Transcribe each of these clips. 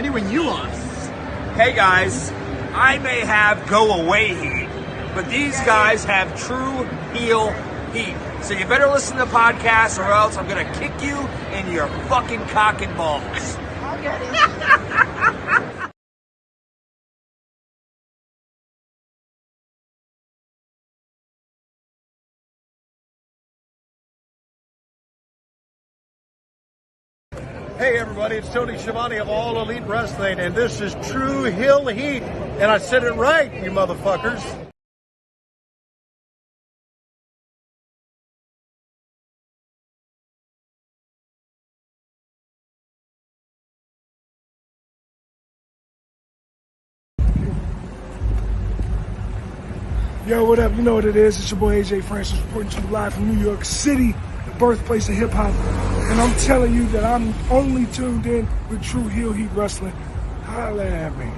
ready when you are. Hey guys, I may have go away heat, but these guys have true heel heat. So you better listen to the podcast or else I'm gonna kick you in your fucking cock and balls. I'll get it. Hey everybody, it's Tony Schiavone of All Elite Wrestling, and this is True Hill Heat. And I said it right, you motherfuckers. Yo, what up? You know what it is. It's your boy AJ Francis reporting to you live from New York City, the birthplace of hip-hop. And I'm telling you that I'm only tuned in with True Heel Heat Wrestling. Holla at me.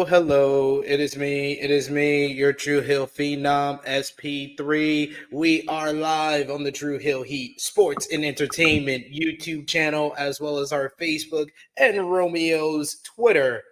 Hello. It is me, your True Hill Phenom, SP3. We are live on the True Hill Heat Sports and Entertainment YouTube channel, as well as our Facebook and Romeo's Twitter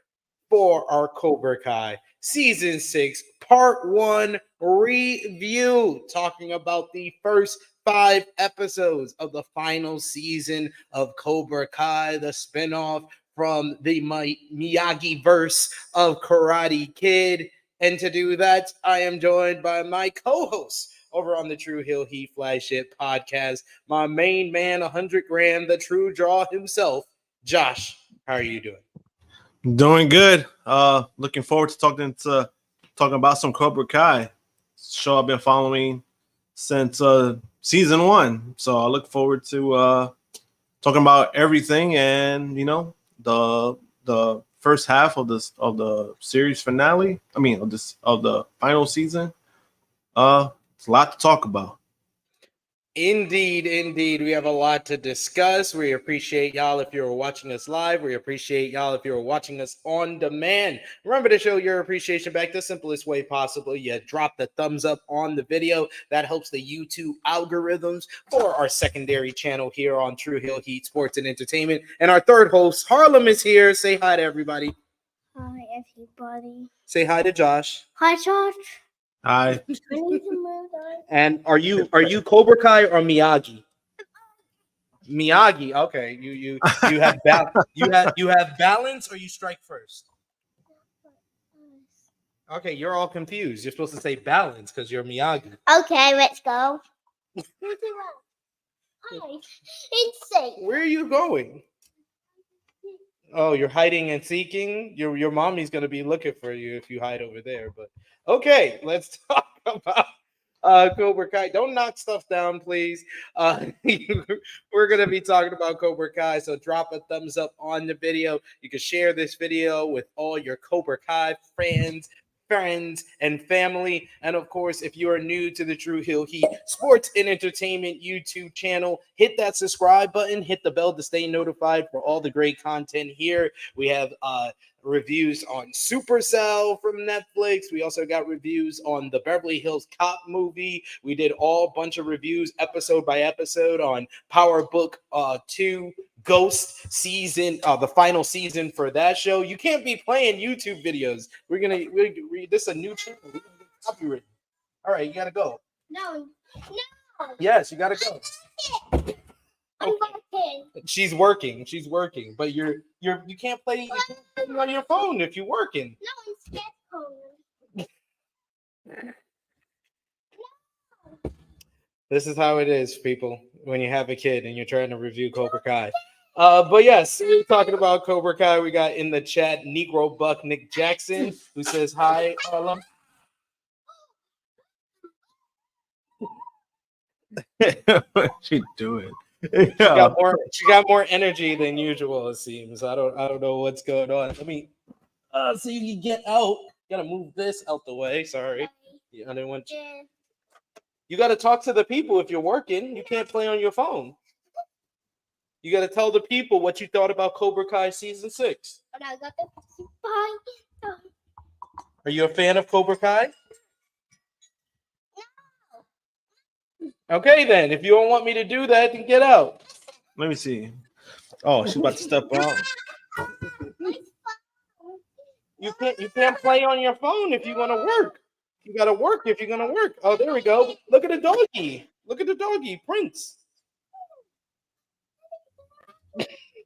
for our Cobra Kai Season 6 Part 1 review, talking about the first 5 episodes of the final season of Cobra Kai, the spinoff from the Miyagi verse of Karate Kid. And to do that, I am joined by my co-host over on the True Hill Heat flagship podcast, my main man, 100 grand, the true draw himself, Josh. How are you doing? Doing good. Looking forward to talking about some Cobra Kai. Show I've been following since season 1. So I look forward to talking about everything, and the first half of the series finale. Of the final season. It's a lot to talk about. Indeed. We have a lot to discuss. We appreciate y'all if you're watching us live. We appreciate y'all if you're watching us on demand. Remember to show your appreciation back the simplest way possible. You drop the thumbs up on the video. That helps the YouTube algorithms for our secondary channel here on True Hill Heat Sports and Entertainment. And our third host, Harlem, is here. Say hi to everybody. Hi, everybody. Say hi to Josh. Hi, Josh. Hi. I need to move on. And are you Cobra Kai or Miyagi? Miyagi. Okay, you have you have balance, or you strike first. Okay, you're all confused. You're supposed to say balance because you're Miyagi. Okay, let's go. Hi. Insane. Where are you going? Oh, you're hiding and seeking. Your mommy's gonna be looking for you if you hide over there. But okay, let's talk about Cobra Kai. Don't knock stuff down, please. We're gonna be talking about Cobra Kai, so drop a thumbs up on the video. You can share this video with all your Cobra Kai friends and family. And of course, if you are new to the True Hill Heat Sports and Entertainment YouTube channel, hit that subscribe button, hit the bell to stay notified for all the great content here. We have reviews on Supercell from Netflix. We also got reviews on the Beverly Hills Cop movie. We did all bunch of reviews episode by episode on Power Book 2 Ghost season, the final season for that show. You can't be playing YouTube videos. We're this is a new channel. We're gonna get copyrighted. All right, you gotta go. No. Yes, you gotta go. I'm working. She's working, but you can't play on your phone if you're working. No, I'm scared. This is how it is, people, when you have a kid and you're trying to review Cobra Kai. But yes, we're talking about Cobra Kai. We got in the chat Negro Buck Nick Jackson, who says hi, Harlem. She do it. She got more energy than usual, it seems. I don't know what's going on. Let me so you can get out. Gotta move this out the way. Sorry. Yeah, I didn't want you. Yeah. You gotta talk to the people if you're working. You can't play on your phone. You gotta tell the people what you thought about Cobra Kai season 6. But I got the bye. Are you a fan of Cobra Kai? Okay, then. If you don't want me to do that, then get out. Let me see. Oh, she's about to step out. You can't play on your phone if you're gonna work. You gotta work if you're gonna work. Oh, there we go. Look at the doggy. Look at the doggy, Prince.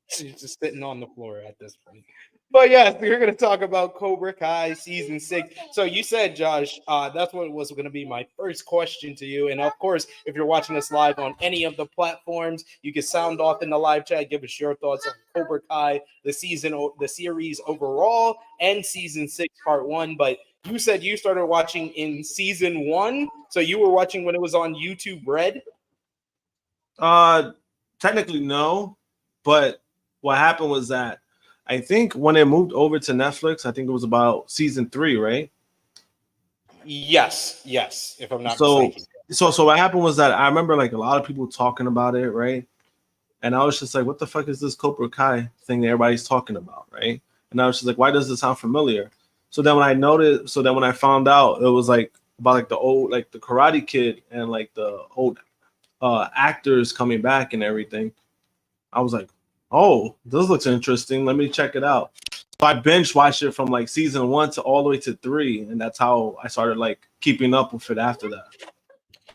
She's just sitting on the floor at this point. But yes, we're going to talk about Cobra Kai season 6. So you said, Josh, that's what was going to be my first question to you. And of course, if you're watching us live on any of the platforms, you can sound off in the live chat, give us your thoughts on Cobra Kai, the series overall, and season 6 part 1. But you said you started watching in season 1, so you were watching when it was on YouTube Red. Technically no, but what happened was that I think when it moved over to Netflix, I think it was about season 3, right? Yes, if I'm not mistaken. So what happened was that I remember like a lot of people talking about it, right? And I was just like, what the fuck is this Cobra Kai thing that everybody's talking about, right? And I was just like, why does this sound familiar? So then when I found out it was like about like the old, like the Karate Kid and like the old actors coming back and everything, I was like, oh, this looks interesting. Let me check it out. So I binge watched it from like season 1 to all the way to 3, and that's how I started like keeping up with it after that.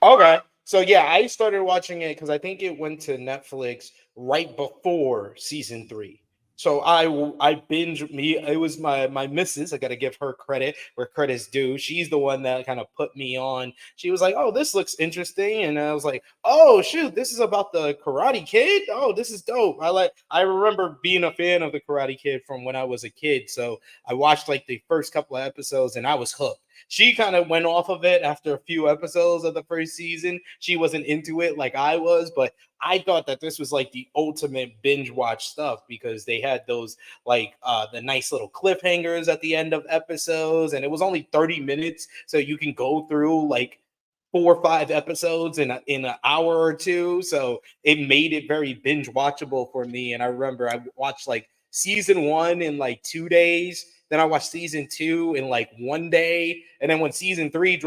Okay. So yeah, I started watching it because I think it went to Netflix right before season 3. So I binge me. It was my missus. I got to give her credit where credit's due. She's the one that kind of put me on. She was like, "Oh, this looks interesting," and I was like, "Oh shoot, this is about the Karate Kid. Oh, this is dope." I remember being a fan of the Karate Kid from when I was a kid. So I watched like the first couple of episodes and I was hooked. She kind of went off of it after a few episodes of the first season. She wasn't into it like I was, but I thought that this was like the ultimate binge watch stuff because they had those like the nice little cliffhangers at the end of episodes, and it was only 30 minutes, so you can go through like 4 or 5 episodes in an hour or two. So it made it very binge watchable for me. And I remember I watched like season 1 in like 2 days. Then I watched season 2 in like 1 day. And then when season 3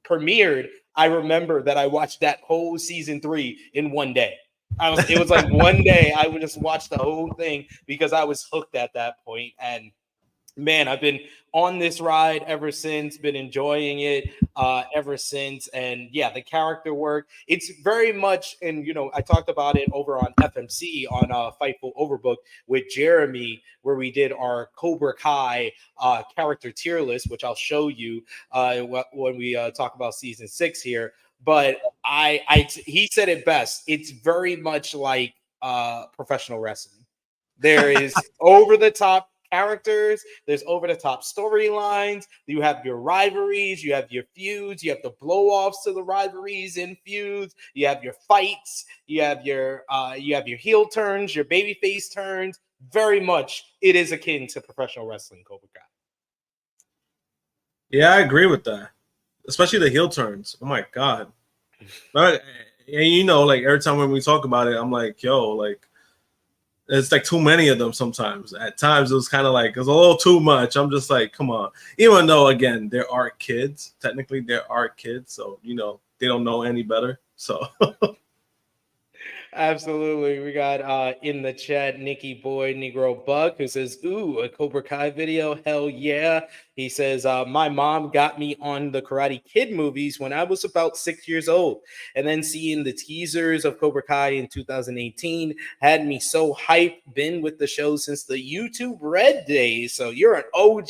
premiered, I remember that I watched that whole season 3 in 1 day. It was like 1 day I would just watch the whole thing because I was hooked at that point. And man, I've been on this ride ever since, been enjoying it ever since. And yeah, the character work, it's very much, and you know, I talked about it over on FMC on Fightful Overbook with Jeremy, where we did our Cobra Kai character tier list, which I'll show you when we talk about season 6 here. But he said it best. It's very much like professional wrestling. There is over the top characters, there's over the top storylines, you have your rivalries, you have your feuds, you have the blow offs to the rivalries and feuds, you have your fights, you have your heel turns, your babyface turns. Very much it is akin to professional wrestling, Cobra Kai. Yeah, I agree with that, especially the heel turns. Oh my god. But and you know, like every time when we talk about it, I'm like, yo, like it's like too many of them sometimes. At times it was kind of like it's a little too much. I'm just like, come on. Even though again, there are kids. Technically there are kids, so you know, they don't know any better. So Absolutely. We got in the chat Nikki Boy Negro Buck who says, ooh, a Cobra Kai video. Hell yeah. He says, my mom got me on the Karate Kid movies when I was about 6 years old. And then seeing the teasers of Cobra Kai in 2018 had me so hyped, been with the show since the YouTube Red days. So you're an OG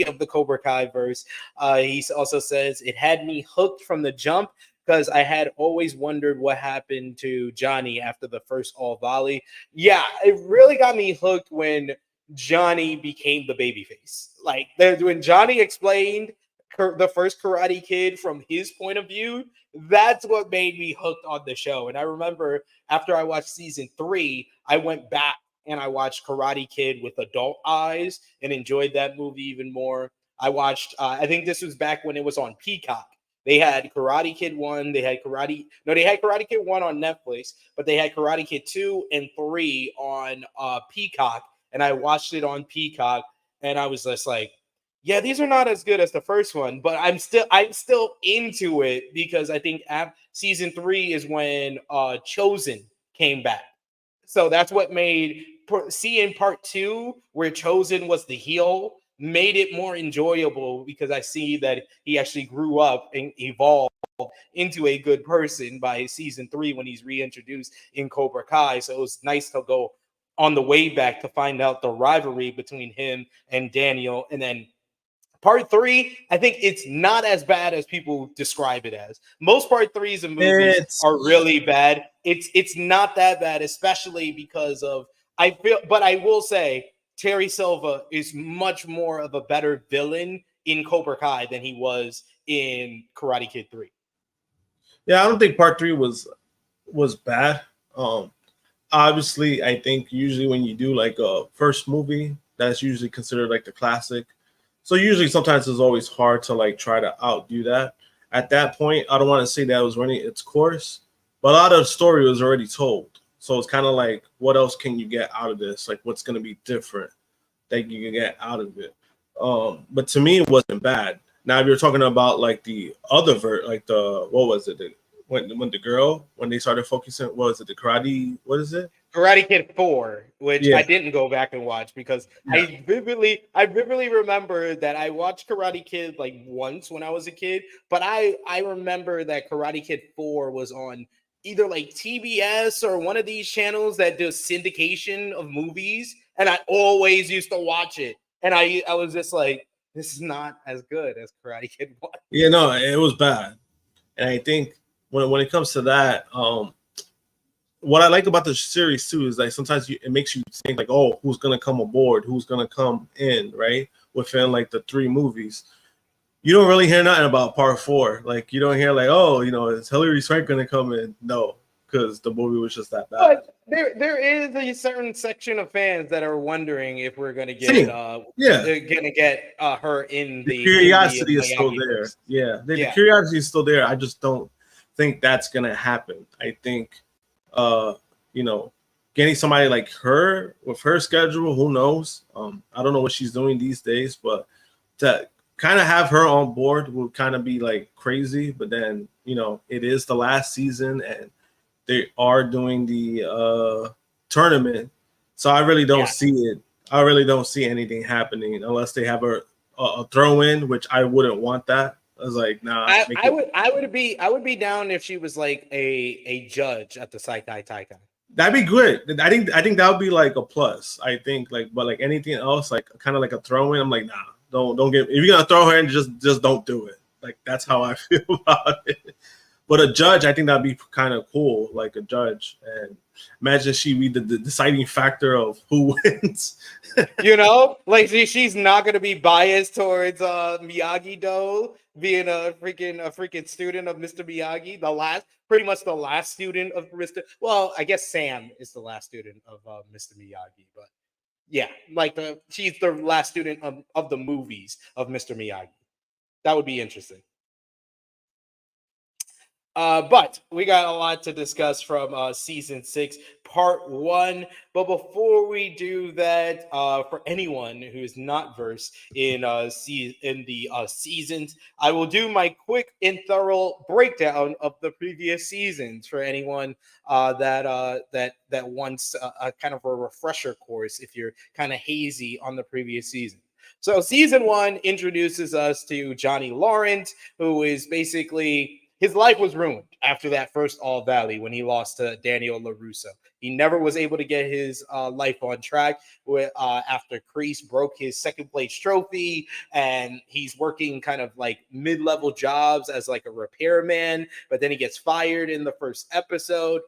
of the Cobra Kai verse. He also says, it had me hooked from the jump, because I had always wondered what happened to Johnny after the first all volley. Yeah, it really got me hooked when Johnny became the babyface. Like when Johnny explained the first Karate Kid from his point of view, that's what made me hooked on the show. And I remember after I watched season 3, I went back and I watched Karate Kid with adult eyes and enjoyed that movie even more. I watched, I think this was back when it was on Peacock. They had Karate Kid 1, they had Karate Kid 1 on Netflix, but they had Karate Kid 2 and 3 on Peacock. And I watched it on Peacock and I was just like, yeah, these are not as good as the first one, but I'm still into it because I think season 3 is when Chosen came back. So that's what made seeing part 2 where Chosen was the heel made it more enjoyable because I see that he actually grew up and evolved into a good person by season 3 when he's reintroduced in Cobra Kai. So it was nice to go on the way back to find out the rivalry between him and Daniel. And then part 3, I think it's not as bad as people describe it as. Most part 3s of movies are really bad. It's not that bad, especially because of but I will say Terry Silva is much more of a better villain in Cobra Kai than he was in Karate Kid 3. Yeah, I don't think part 3 was bad. Obviously, I think usually when you do like a first movie, that's usually considered like the classic. So usually sometimes it's always hard to like try to outdo that. At that point, I don't want to say that it was running its course, but a lot of the story was already told. So it's kind of like, what else can you get out of this? Like, what's going to be different that you can get out of it? But to me, it wasn't bad. Now, if you're talking about like the other what was it? When they started focusing, what was it? The karate, what is it? Karate Kid 4, which I didn't go back and watch because I vividly remember that I watched Karate Kid like once when I was a kid, but I remember that Karate Kid 4 was on either like TBS or one of these channels that does syndication of movies, and I always used to watch it. And I was just like, this is not as good as Karate Kid 1. Yeah, no, it was bad. And I think when it comes to that, what I like about the series too is like sometimes it makes you think like, oh, who's gonna come aboard, who's gonna come in, right? Within like the 3 movies, you don't really hear nothing about part 4. Like you don't hear like, oh, is Hilary Swank gonna come in? No, because the movie was just that bad. But there is a certain section of fans that are wondering if we're gonna get her in the curiosity is still Miyagi there. verse. The curiosity is still there. I just don't think that's gonna happen. I think getting somebody like her with her schedule, who knows? I don't know what she's doing these days, but to kind of have her on board would kind of be like crazy. But then, it is the last season and they are doing the tournament. So I really don't see it. I really don't see anything happening unless they have a throw in, which I wouldn't want that. I was like, nah. I would be down if she was like a judge at the Sekai Taikai. That'd be good. I think that would be like a plus. I think but like anything else, like kind of like a throw in, I'm like, nah, don't get. If you're gonna throw her in, just don't do it. Like that's how I feel about it. But a judge, I think that'd be kind of cool, like a judge. And imagine she be the deciding factor of who wins. Like she's not gonna be biased towards Miyagi Doi being a freaking student of Mr. Miyagi, pretty much the last student of Mr. Well, I guess Sam is the last student of Mr. Miyagi, but yeah, like she's the last student of the movies of Mr. Miyagi. That would be interesting. But we got a lot to discuss from season 6, part 1. But before we do that, for anyone who is not versed in the seasons, I will do my quick and thorough breakdown of the previous seasons for anyone that wants a kind of a refresher course if you're kind of hazy on the previous season. So season 1 introduces us to Johnny Lawrence, who is basically... his life was ruined after that first All Valley when he lost to Daniel LaRusso. He never was able to get his life on track after Kreese broke his second place trophy, and he's working kind of like mid-level jobs as like a repairman, but then he gets fired in the first episode.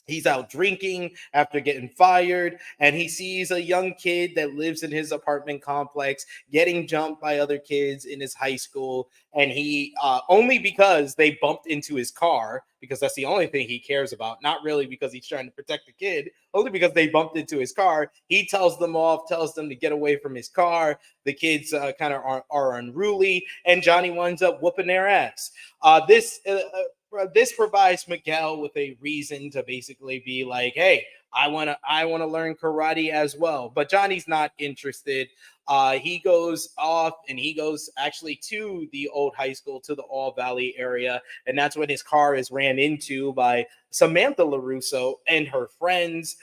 He's out drinking after getting fired, and he sees a young kid that lives in his apartment complex getting jumped by other kids in his high school. And he, only because they bumped into his car, because that's the only thing he cares about, not really because he's trying to protect the kid, only because they bumped into his car, he tells them off, tells them to get away from his car. The kids kind of are unruly, and Johnny winds up whooping their ass. This provides Miguel with a reason to basically be like, hey, I want to learn karate as well. But Johnny's not interested. He goes off and he goes actually to the old high school, to the All Valley area, and that's when his car is ran into by Samantha LaRusso and her friends.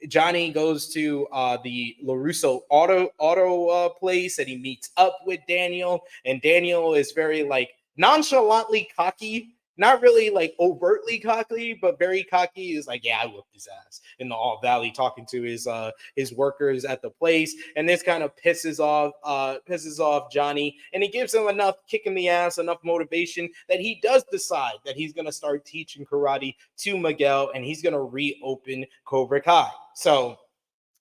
Johnny goes to the LaRusso auto place, and he meets up with Daniel, and Daniel is very like nonchalantly cocky. Not really like overtly cocky, but very cocky. Is like, yeah, I whooped his ass in the All Valley, talking to his workers at the place, and this kind of pisses off Johnny, and it gives him enough kick in the ass, enough motivation that he does decide that he's gonna start teaching karate to Miguel, and he's gonna reopen Cobra Kai. So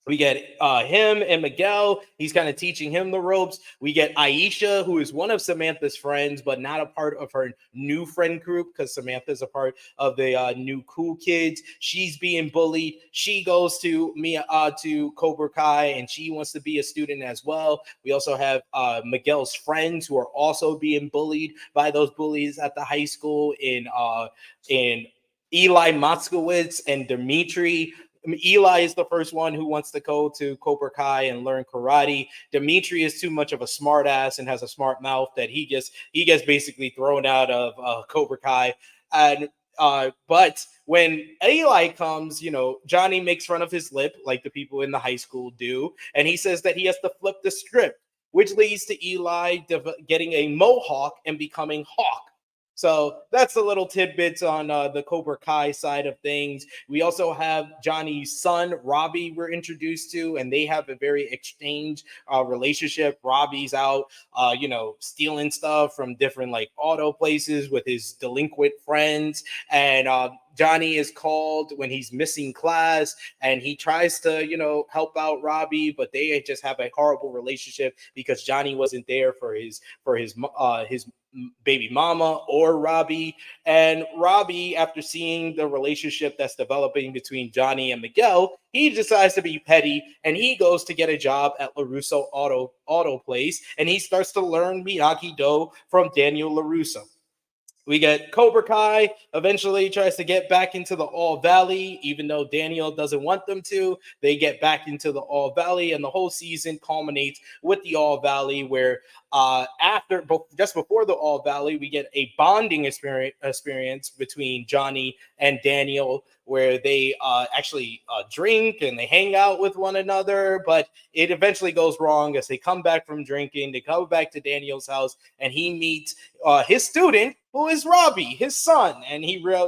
we get him and Miguel. He's kind of teaching him the ropes. We get Aisha, who is one of Samantha's friends, but not a part of her new friend group, because Samantha's a part of the new cool kids. She's being bullied. She goes to Cobra Kai, and she wants to be a student as well. We also have Miguel's friends who are also being bullied by those bullies at the high school in Eli Moskowitz and Dimitri. Eli is the first one who wants to go to Cobra Kai and learn karate. Dimitri is too much of a smart ass and has a smart mouth that he gets basically thrown out of Cobra Kai. And but when Eli comes, Johnny makes fun of his lip like the people in the high school do, and he says that he has to flip the script, which leads to Eli getting a mohawk and becoming Hawk. So that's the little tidbits on the Cobra Kai side of things. We also have Johnny's son, Robbie, we're introduced to, and they have a very exchange relationship. Robbie's out, stealing stuff from different like auto places with his delinquent friends. And Johnny is called when he's missing class, and he tries to, help out Robbie, but they just have a horrible relationship because Johnny wasn't there for his baby mama or Robbie. And Robbie, after seeing the relationship that's developing between Johnny and Miguel, he decides to be petty, and he goes to get a job at LaRusso auto place, and he starts to learn Miyagi Doi from Daniel LaRusso. We get Cobra Kai eventually tries to get back into the All Valley, even though Daniel doesn't want them to. They get back into the All Valley, and the whole season culminates with the All Valley, where just before the All Valley, we get a bonding experience between Johnny and Daniel, where they actually drink and they hang out with one another. But it eventually goes wrong as they come back from drinking. They come back to Daniel's house, and he meets his student, who is Robbie, his son. And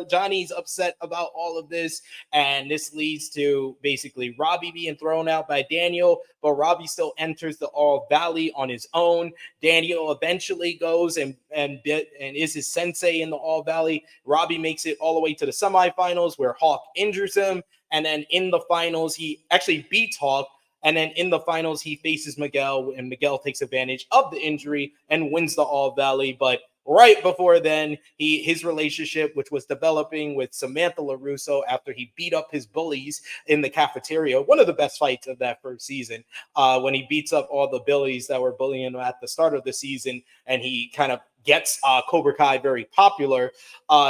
Johnny's upset about all of this, and this leads to basically Robbie being thrown out by Daniel, but Robbie still enters the All Valley on his own. Daniel eventually goes and is his sensei in the All Valley. Robbie makes it all the way to the semifinals, where Hawk injures him, and then in the finals he actually beats Hawk. And then in the finals, he faces Miguel, and Miguel takes advantage of the injury and wins the All Valley. But right before then, his relationship, which was developing with Samantha LaRusso after he beat up his bullies in the cafeteria, one of the best fights of that first season, when he beats up all the bullies that were bullying him at the start of the season, and he kind of gets Cobra Kai very popular.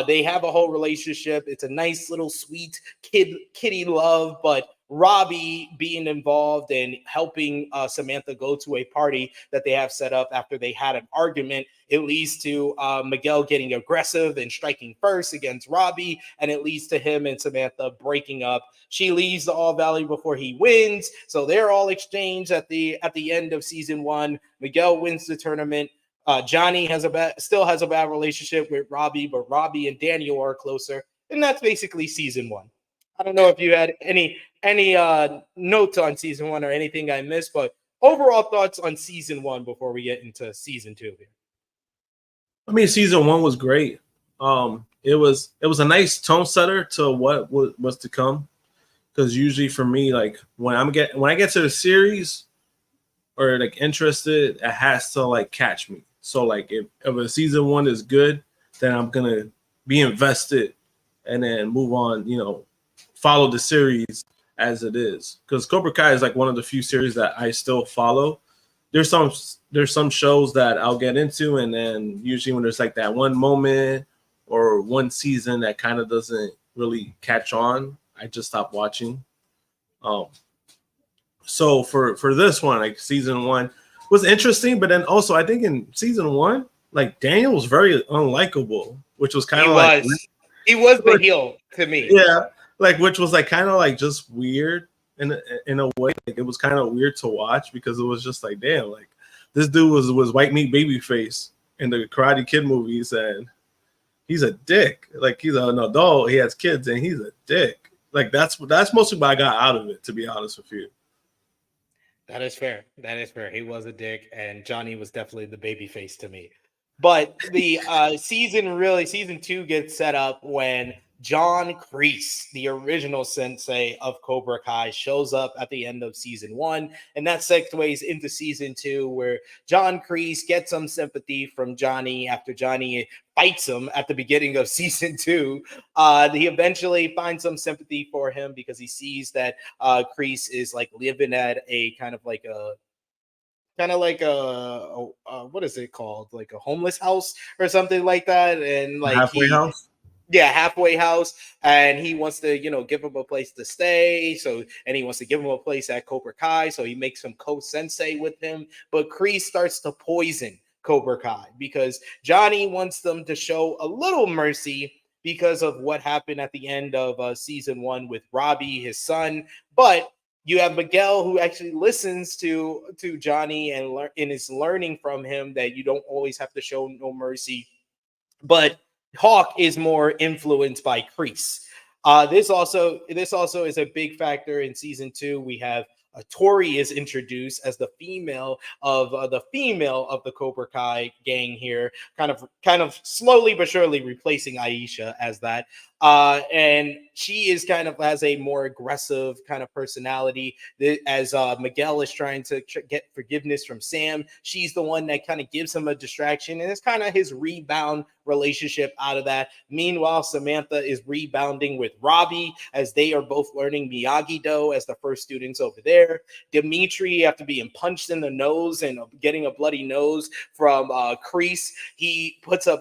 They have a whole relationship. It's a nice little sweet kiddie love, but Robbie being involved and helping Samantha go to a party that they have set up after they had an argument, it leads to Miguel getting aggressive and striking first against Robbie, and it leads to him and Samantha breaking up. She leaves the All Valley before he wins, so they're all exchanged at the end of season 1. Miguel wins the tournament. Johnny still has a bad relationship with Robbie, but Robbie and Daniel are closer, and that's basically season 1. I don't know if you had any notes on season 1 or anything I missed, but overall thoughts on season 1 before we get into season 2 here. I mean, season 1 was great. It was a nice tone setter to what was to come. Because usually for me, like when I get to the series or like interested, it has to like catch me. So like if a season 1 is good, then I'm gonna be invested and then move on. Follow the series as it is. Because Cobra Kai is like one of the few series that I still follow. There's some shows that I'll get into, and then usually when there's like that one moment or one season that kind of doesn't really catch on, I just stop watching. So for this one, like season 1 was interesting, but then also I think in season 1, like Daniel was very unlikable, which was kind of like he was the heel to me. Yeah, like which was like kind of like just weird in a way. Like it was kind of weird to watch because it was just like, damn, like this dude was white meat babyface in the Karate Kid movies, and he's a dick. Like he's an adult, he has kids, and he's a dick. Like that's mostly what I got out of it, to be honest with you. That is fair. He was a dick, and Johnny was definitely the baby face to me. But the season 2 gets set up when John Kreese, the original sensei of Cobra Kai, shows up at the end of season 1, and that segues into season 2, where John Kreese gets some sympathy from Johnny after Johnny fights him at the beginning of season 2. He eventually finds some sympathy for him because he sees that Kreese is like living at a kind of like a what is it called, like a homeless house or something like that, and like Halfway house. Yeah, halfway house, and he wants to, give him a place to stay. And he wants to give him a place at Cobra Kai, so he makes him co-sensei with him. But Kreese starts to poison Cobra Kai because Johnny wants them to show a little mercy because of what happened at the end of season 1 with Robbie, his son. But you have Miguel, who actually listens to Johnny and is learning from him that you don't always have to show no mercy. But Hawk is more influenced by Kreese. This also is a big factor in season 2. We have Tory is introduced as the female of the Cobra Kai gang here, kind of slowly but surely replacing Aisha as that. And she is kind of has a more aggressive kind of personality. As Miguel is trying to get forgiveness from Sam, she's the one that kind of gives him a distraction, and it's kind of his rebound relationship out of that. Meanwhile, Samantha is rebounding with Robbie as they are both learning Miyagi Do as the first students over there. Dimitri, after being punched in the nose and getting a bloody nose from Kreese, he puts on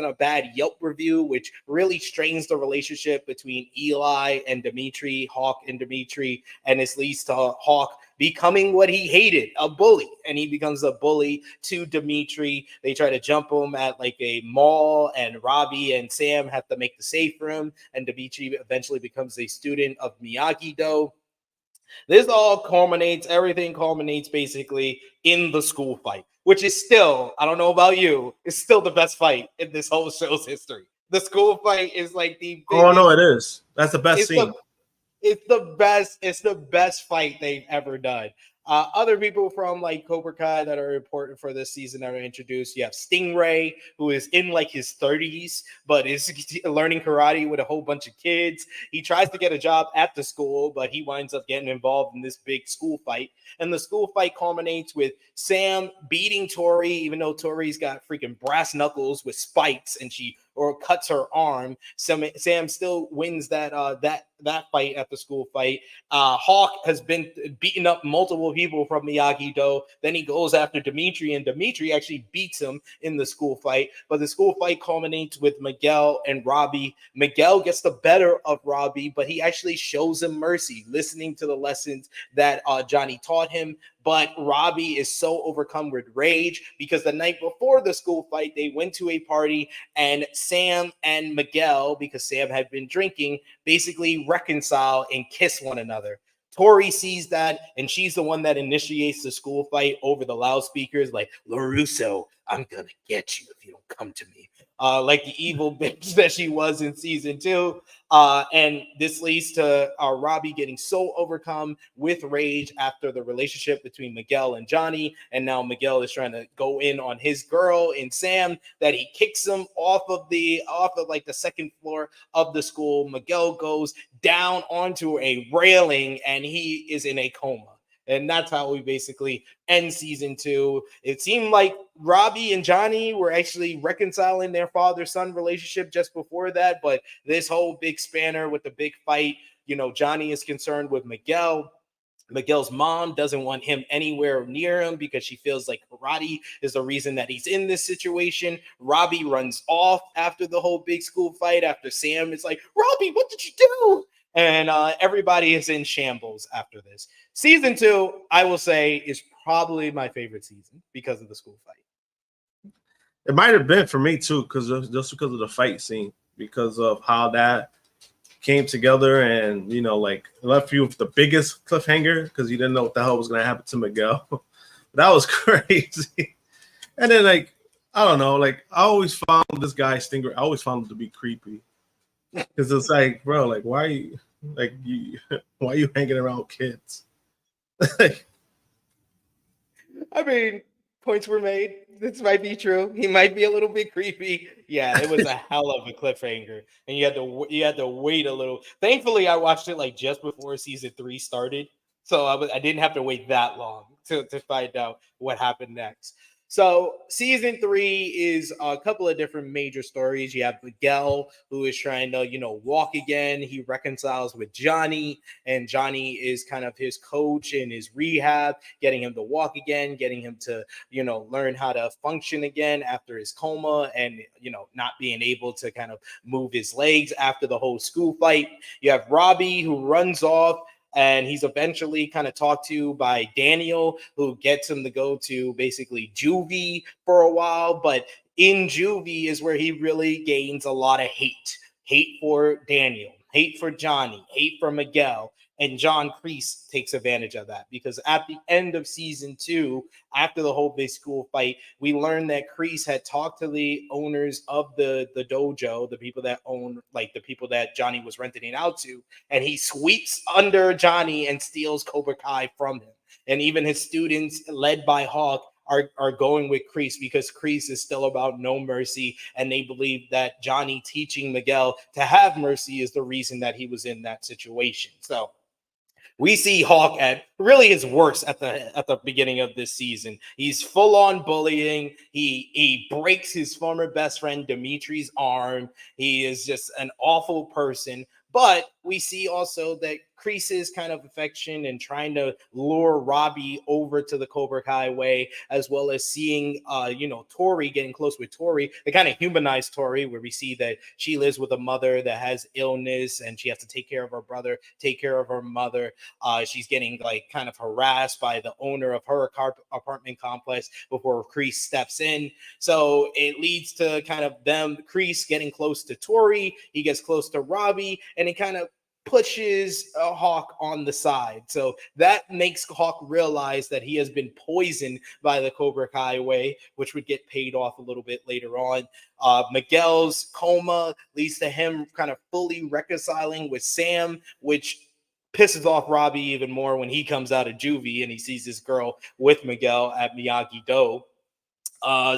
a bad Yelp review, which really strains the relationship between Eli and Dimitri, Hawk and Dimitri, and this leads to Hawk becoming what he hated, a bully, and he becomes a bully to Dimitri. They try to jump him at like a mall, and Robbie and Sam have to make the save for him, and Dimitri eventually becomes a student of Miyagi Do. Everything culminates basically in the school fight, which is still, I don't know about you, it's still the best fight in this whole show's history. The school fight is like the biggest, Oh no, it is. That's the best scene. It's the best fight they've ever done. Other people from like Cobra Kai that are important for this season that are introduced. You have Stingray, who is in like his 30s, but is learning karate with a whole bunch of kids. He tries to get a job at the school, but he winds up getting involved in this big school fight. And the school fight culminates with Sam beating Tory, even though Tory's got freaking brass knuckles with spikes, and she cuts her arm. Sam still wins that fight at the school fight. Hawk has been beating up multiple people from Miyagi Do. Then he goes after Dimitri, and Dimitri actually beats him in the school fight. But the school fight culminates with Miguel and Robbie. Miguel gets the better of Robbie, but he actually shows him mercy, listening to the lessons that Johnny taught him. But Robbie is so overcome with rage because the night before the school fight, they went to a party, and Sam and Miguel, because Sam had been drinking, basically reconcile and kiss one another. Tory sees that, and she's the one that initiates the school fight over the loudspeakers, like, LaRusso, I'm going to get you if you don't come to me. like the evil bitch that she was in season 2. And this leads to Robbie getting so overcome with rage after the relationship between Miguel and Johnny. And now Miguel is trying to go in on his girl in Sam, that he kicks him off of like the second floor of the school. Miguel goes down onto a railing and he is in a coma. And that's how we basically end season 2. It seemed like Robbie and Johnny were actually reconciling their father-son relationship just before that. But this whole big spanner with the big fight, Johnny is concerned with Miguel. Miguel's mom doesn't want him anywhere near him because she feels like karate is the reason that he's in this situation. Robbie runs off after the whole big school fight, after Sam is like, Robbie, what did you do? And everybody is in shambles after this. Season 2, I will say, is probably my favorite season because of the school fight. It might have been for me too, just because of the fight scene, because of how that came together, and like it left you with the biggest cliffhanger because you didn't know what the hell was going to happen to Miguel. That was crazy. And then I don't know, I always found this guy Stinger. I always found him to be creepy because it's like, bro, why are you why are you hanging around kids? I mean, points were made. This might be true. He might be a little bit creepy. Yeah, it was a hell of a cliffhanger, and you had to wait a little. Thankfully, I watched it just before season 3 started, so I didn't have to wait that long to find out what happened next. So season 3 is a couple of different major stories. You have Miguel, who is trying to, walk again. He reconciles with Johnny, and Johnny is kind of his coach in his rehab, getting him to walk again, getting him to, learn how to function again after his coma and, not being able to kind of move his legs after the whole school fight. You have Robbie, who runs off, and he's eventually kind of talked to by Daniel, who gets him to go to basically juvie for a while. But in juvie is where he really gains a lot of hate for Daniel, hate for Johnny, hate for Miguel. And John Kreese takes advantage of that because at the end of season 2, after the whole big school fight, we learned that Kreese had talked to the owners of the dojo, the people that own, the people that Johnny was renting it out to, and he sweeps under Johnny and steals Cobra Kai from him. And even his students, led by Hawk, are going with Kreese because Kreese is still about no mercy, and they believe that Johnny teaching Miguel to have mercy is the reason that he was in that situation. So we see Hawk at really his worst at the beginning of this season. He's full on bullying. He breaks his former best friend Dimitri's arm. He is just an awful person. But we see also that Kreese's kind of affection and trying to lure Robbie over to the Cobra Kai way, as well as seeing, Tory, getting close with Tory. They kind of humanize Tory, where we see that she lives with a mother that has illness and she has to take care of her brother, take care of her mother. She's getting kind of harassed by the owner of her apartment complex before Kreese steps in. So it leads to kind of Kreese getting close to Tory. He gets close to Robbie, and it kind of pushes Hawk on the side. So that makes Hawk realize that he has been poisoned by the Cobra Kai way, which would get paid off a little bit later on. Miguel's coma leads to him kind of fully reconciling with Sam, which pisses off Robbie even more when he comes out of juvie and he sees this girl with Miguel at Miyagi Doi.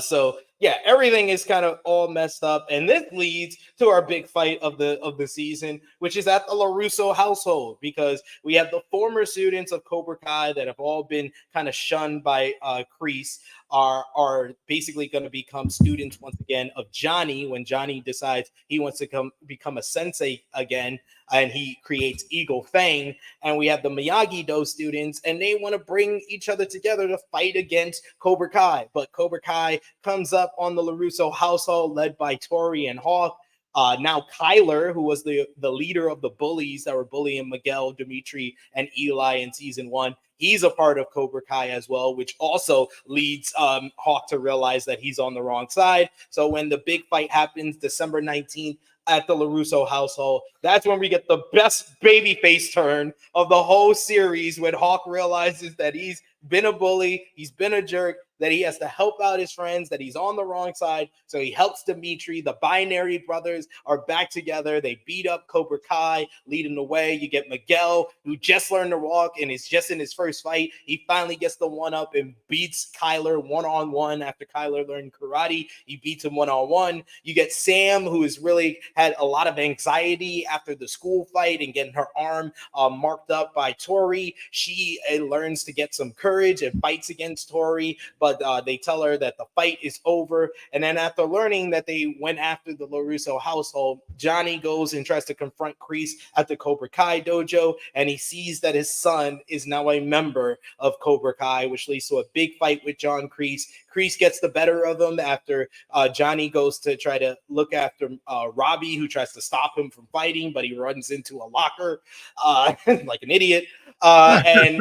So yeah, everything is kind of all messed up, and this leads to our big fight of the season, which is at the LaRusso household, because we have the former students of Cobra Kai that have all been kind of shunned by Kreese are basically going to become students once again of Johnny when Johnny decides he wants to become a sensei again, and he creates Eagle Fang. And we have the Miyagi Doi students, and they want to bring each other together to fight against Cobra Kai. But Cobra Kai comes up on the LaRusso household, led by Tory and Hawk. Now Kyler, who was the leader of the bullies that were bullying Miguel, Dimitri, and Eli in season 1, he's a part of Cobra Kai as well, which also leads Hawk to realize that he's on the wrong side. So when the big fight happens December 19th at the LaRusso household, that's when we get the best babyface turn of the whole series, when Hawk realizes that he's been a bully, he's been a jerk, that he has to help out his friends, that he's on the wrong side. So he helps Dimitri. The binary brothers are back together. They beat up Cobra Kai, leading the way. You get Miguel, who just learned to walk and is just in his first fight. He finally gets the one up and beats Kyler one-on-one after Kyler learned karate. He beats him one-on-one. You get Sam, who has really had a lot of anxiety after the school fight and getting her arm marked up by Tory. She learns to get some courage and fights against Tory, but they tell her that the fight is over. And then after learning that they went after the LaRusso household, Johnny goes and tries to confront Kreese at the Cobra Kai dojo, and he sees that his son is now a member of Cobra Kai, which leads to a big fight with John Kreese. Kreese gets the better of him after Johnny goes to try to look after Robbie, who tries to stop him from fighting, but he runs into a locker like an idiot. And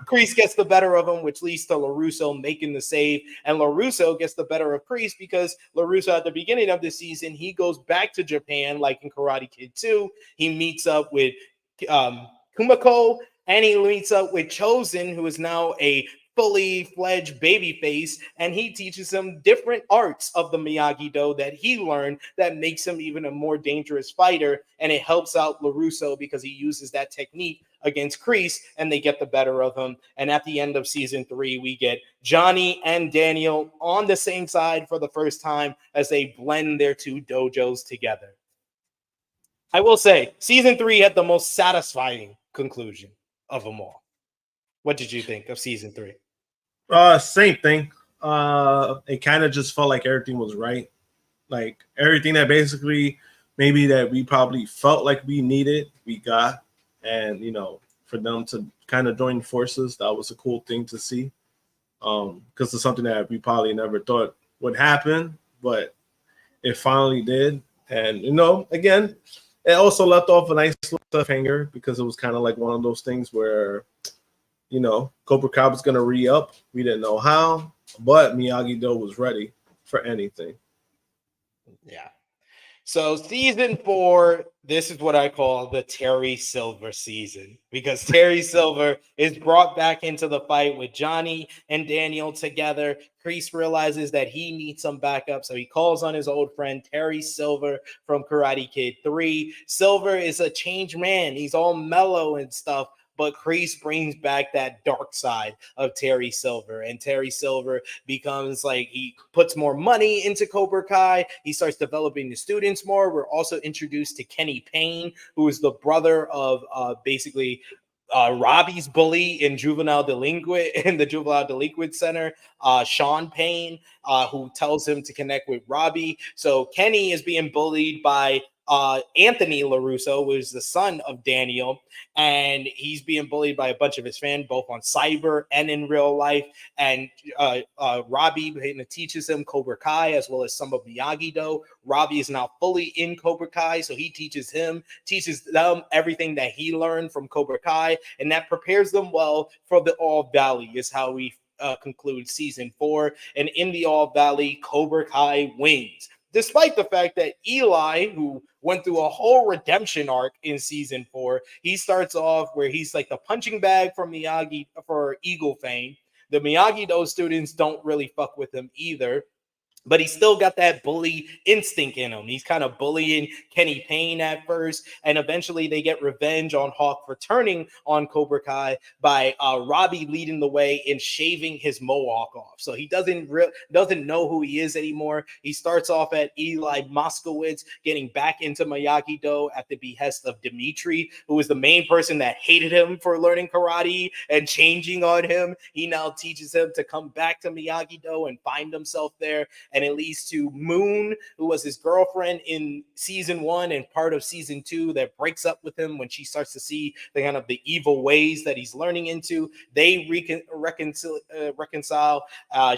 Kreese gets the better of him, which leads to LaRusso making the save. And LaRusso gets the better of Kreese because LaRusso, at the beginning of the season, he goes back to Japan, like in Karate Kid 2. He meets up with Kumiko, and he meets up with Chosen, who is now a fully fledged baby face, and he teaches him different arts of the Miyagi Doi that he learned that makes him even a more dangerous fighter. And it helps out LaRusso because he uses that technique against Kreese, and they get the better of him. And at the end of season 3, we get Johnny and Daniel on the same side for the first time as they blend their two dojos together. I will say, season 3 had the most satisfying conclusion of them all. What did you think of season 3? Same thing. It kind of just felt like everything was right. Like everything that basically maybe that we probably felt like we needed, we got. And, for them to kind of join forces, that was a cool thing to see. Because it's something that we probably never thought would happen, but it finally did. And, again, it also left off a nice little cliffhanger because it was kind of like one of those things where, Cobra Kai was going to re-up. We didn't know how, but Miyagi Doi was ready for anything. Yeah. So season 4, this is what I call the Terry Silver season, because Terry Silver is brought back into the fight with Johnny and Daniel together. Kreese realizes that he needs some backup, so he calls on his old friend Terry Silver from Karate Kid 3. Silver is a changed man. He's all mellow and stuff, but Kreese brings back that dark side of Terry Silver, and Terry Silver becomes like, he puts more money into Cobra Kai. He starts developing the students more. We're also introduced to Kenny Payne, who is the brother of basically Robbie's bully in the Juvenile Delinquent Center, Sean Payne, who tells him to connect with Robbie. So Kenny is being bullied by Anthony LaRusso, who is the son of Daniel, and he's being bullied by a bunch of his fans, both on cyber and in real life. And Robbie teaches him Cobra Kai as well as some of Miyagi Doi. Robbie is now fully in Cobra Kai, so he teaches them everything that he learned from Cobra Kai, and that prepares them well for the All Valley, is how we conclude season 4. And in the All Valley, Cobra Kai wins, despite the fact that Eli, who went through a whole redemption arc in season 4, he starts off where he's like the punching bag for Eagle fame. The Miyagi Doi students don't really fuck with him either, but he's still got that bully instinct in him. He's kind of bullying Kenny Payne at first, and eventually they get revenge on Hawk for turning on Cobra Kai by Robbie leading the way in shaving his mohawk off. So he doesn't know who he is anymore. He starts off at Eli Moskowitz, getting back into Miyagi Doi at the behest of Dimitri, who was the main person that hated him for learning karate and changing on him. He now teaches him to come back to Miyagi Doi and find himself there. And it leads to Moon, who was his girlfriend in season 1 and part of season 2, that breaks up with him when she starts to see the kind of the evil ways that he's learning into. They reconcile.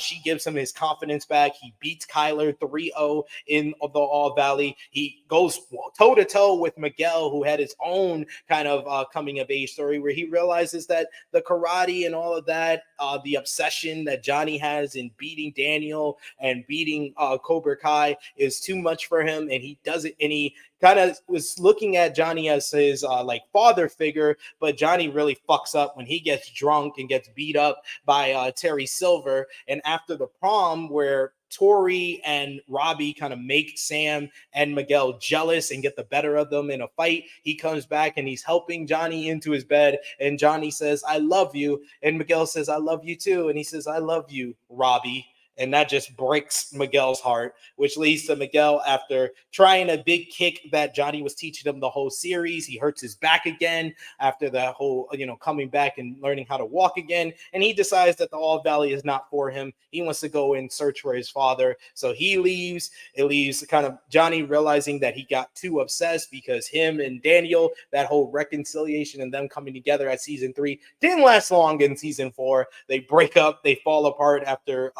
She gives him his confidence back. He beats Kyler 3-0 in the All Valley. He goes toe-to-toe with Miguel, who had his own kind of coming of age story, where he realizes that the karate and all of that, the obsession that Johnny has in beating Daniel and beating beating Cobra Kai is too much for him, and he does it, and he kind of was looking at Johnny as his like father figure, but Johnny really fucks up when he gets drunk and gets beat up by Terry Silver. And after the prom, where Tory and Robbie kind of make Sam and Miguel jealous and get the better of them in a fight, he comes back and he's helping Johnny into his bed, and Johnny says, "I love you," and Miguel says, "I love you too," and he says, "I love you, Robbie." And that just breaks Miguel's heart, which leads to Miguel, after trying a big kick that Johnny was teaching him the whole series, he hurts his back again after that whole, coming back and learning how to walk again. And he decides that the All Valley is not for him. He wants to go and search for his father. So he leaves. It leaves kind of Johnny realizing that he got too obsessed, because him and Daniel, that whole reconciliation and them coming together at season 3 didn't last long in season 4. They break up. They fall apart after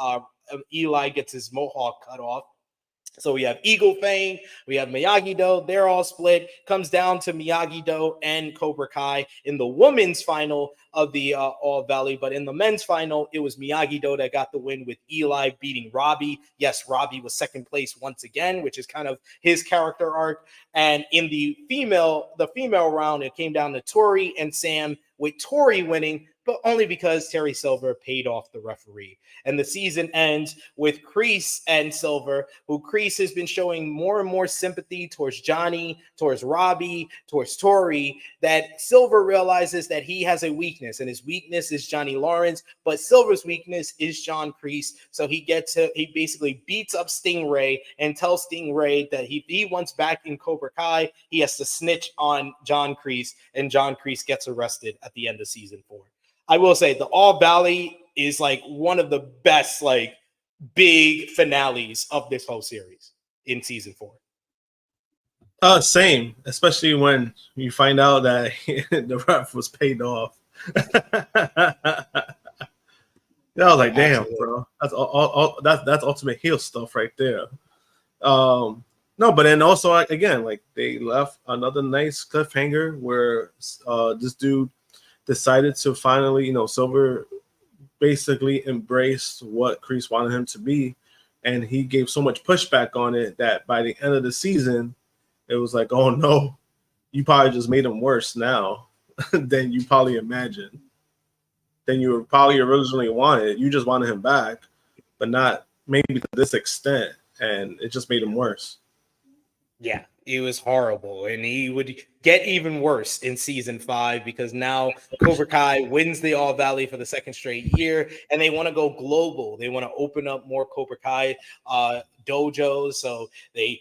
Eli gets his mohawk cut off. So we have Eagle Fang, we have Miyagi Doi. They're all split. Comes down to Miyagi Doi and Cobra Kai in the women's final of the All Valley. But in the men's final, it was Miyagi Doi that got the win, with Eli beating Robbie. Yes, Robbie was second place once again, which is kind of his character arc. And in the female round, it came down to Tory and Sam, with Tory winning, but only because Terry Silver paid off the referee. And the season ends with Kreese and Silver, who Kreese has been showing more and more sympathy towards Johnny, towards Robbie, towards Tory, that Silver realizes that he has a weakness, and his weakness is Johnny Lawrence, but Silver's weakness is John Kreese. So he basically beats up Stingray and tells Stingray that he wants back in Cobra Kai, he has to snitch on John Kreese, and John Kreese gets arrested at the end of season 4. I will say the All Valley is like one of the best, like, big finales of this whole series in season 4. Same, especially when you find out that the ref was paid off. I was like, damn, Absolutely. bro. That's ultimate heel stuff right there. No, but then also, again, like, they left another nice cliffhanger where this dude decided to finally, Silver basically embraced what Kreese wanted him to be, and he gave so much pushback on it that by the end of the season, it was like, oh no, you probably just made him worse now than you probably imagined, than you probably originally wanted. You just wanted him back, but not maybe to this extent, and it just made him worse. Yeah, it was horrible, and he would get even worse in season 5, because now Cobra Kai wins the All Valley for the second straight year, and they want to go global. They want to open up more Cobra Kai dojos, so they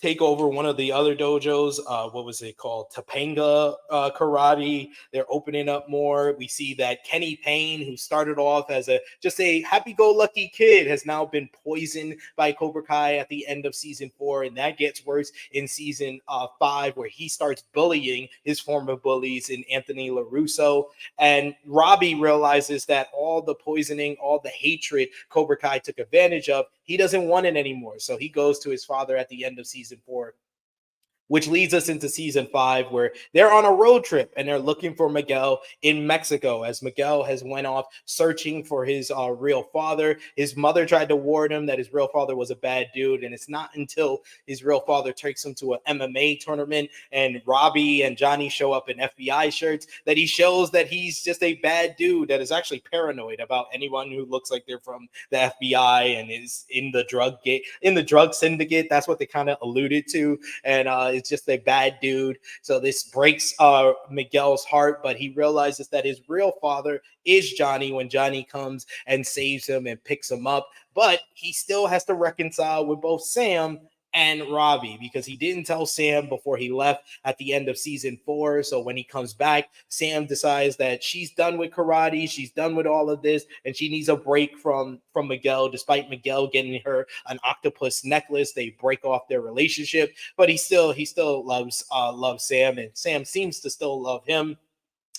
take over one of the other dojos. What was it called? Topanga Karate. They're opening up more. We see that Kenny Payne, who started off as just a happy-go-lucky kid, has now been poisoned by Cobra Kai at the end of season 4, and that gets worse in season 5, where he starts bullying his former bullies in Anthony LaRusso. And Robbie realizes that all the poisoning, all the hatred Cobra Kai took advantage of, he doesn't want it anymore. So he goes to his father at the end of season 4, which leads us into season 5, where they're on a road trip and they're looking for Miguel in Mexico, as Miguel has went off searching for his real father. His mother tried to warn him that his real father was a bad dude, and it's not until his real father takes him to an MMA tournament and Robbie and Johnny show up in FBI shirts that he shows that he's just a bad dude that is actually paranoid about anyone who looks like they're from the FBI and is in the drug syndicate. That's what they kind of alluded to, and it's just a bad dude. So this breaks Miguel's heart, but he realizes that his real father is Johnny when Johnny comes and saves him and picks him up. But he still has to reconcile with both Sam and Robbie, because he didn't tell Sam before he left at the end of season 4. So when he comes back, Sam decides that she's done with karate, she's done with all of this, and she needs a break from Miguel. Despite Miguel getting her an octopus necklace, they break off their relationship, but he still loves Sam, and Sam seems to still love him.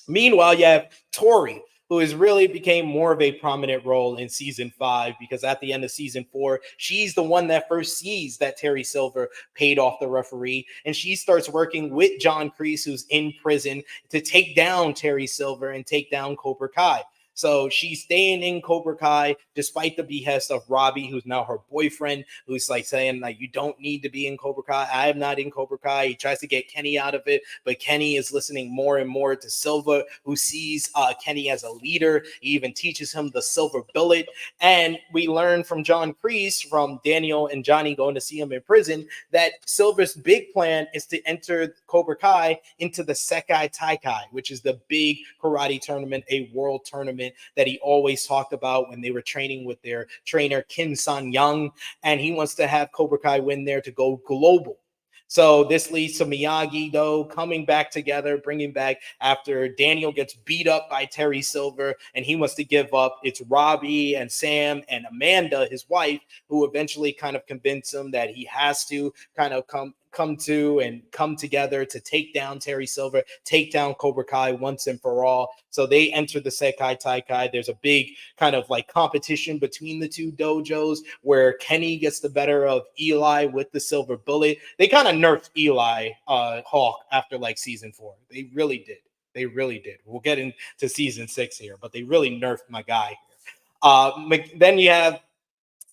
Meanwhile, you have Tory, who has really became more of a prominent role in season 5, because at the end of season 4, she's the one that first sees that Terry Silver paid off the referee, and she starts working with John Kreese, who's in prison, to take down Terry Silver and take down Cobra Kai. So she's staying in Cobra Kai despite the behest of Robbie, who's now her boyfriend, who's like saying like, you don't need to be in Cobra Kai. I am not in Cobra Kai. He tries to get Kenny out of it, but Kenny is listening more and more to Silva, who sees Kenny as a leader. He even teaches him the silver bullet. And we learn from John Kreese, from Daniel and Johnny going to see him in prison, that Silver's big plan is to enter Cobra Kai into the Sekai Taikai, which is the big karate tournament, a world tournament that he always talked about when they were training with their trainer Kim San Young. And he wants to have Cobra Kai win there to go global. So this leads to Miyagi Doi coming back together, bringing back after Daniel gets beat up by Terry Silver and he wants to give up. It's Robbie and Sam and Amanda, his wife, who eventually kind of convince him that he has to kind of come together to take down Terry Silver, take down Cobra Kai once and for all. So they enter the Sekai Taikai. There's a big kind of like competition between the two dojos where Kenny gets the better of Eli with the silver bullet. They kind of nerfed Eli Hawk after like season 4. They really did. They really did. We'll get into season 6 here, but they really nerfed my guy here. Then you have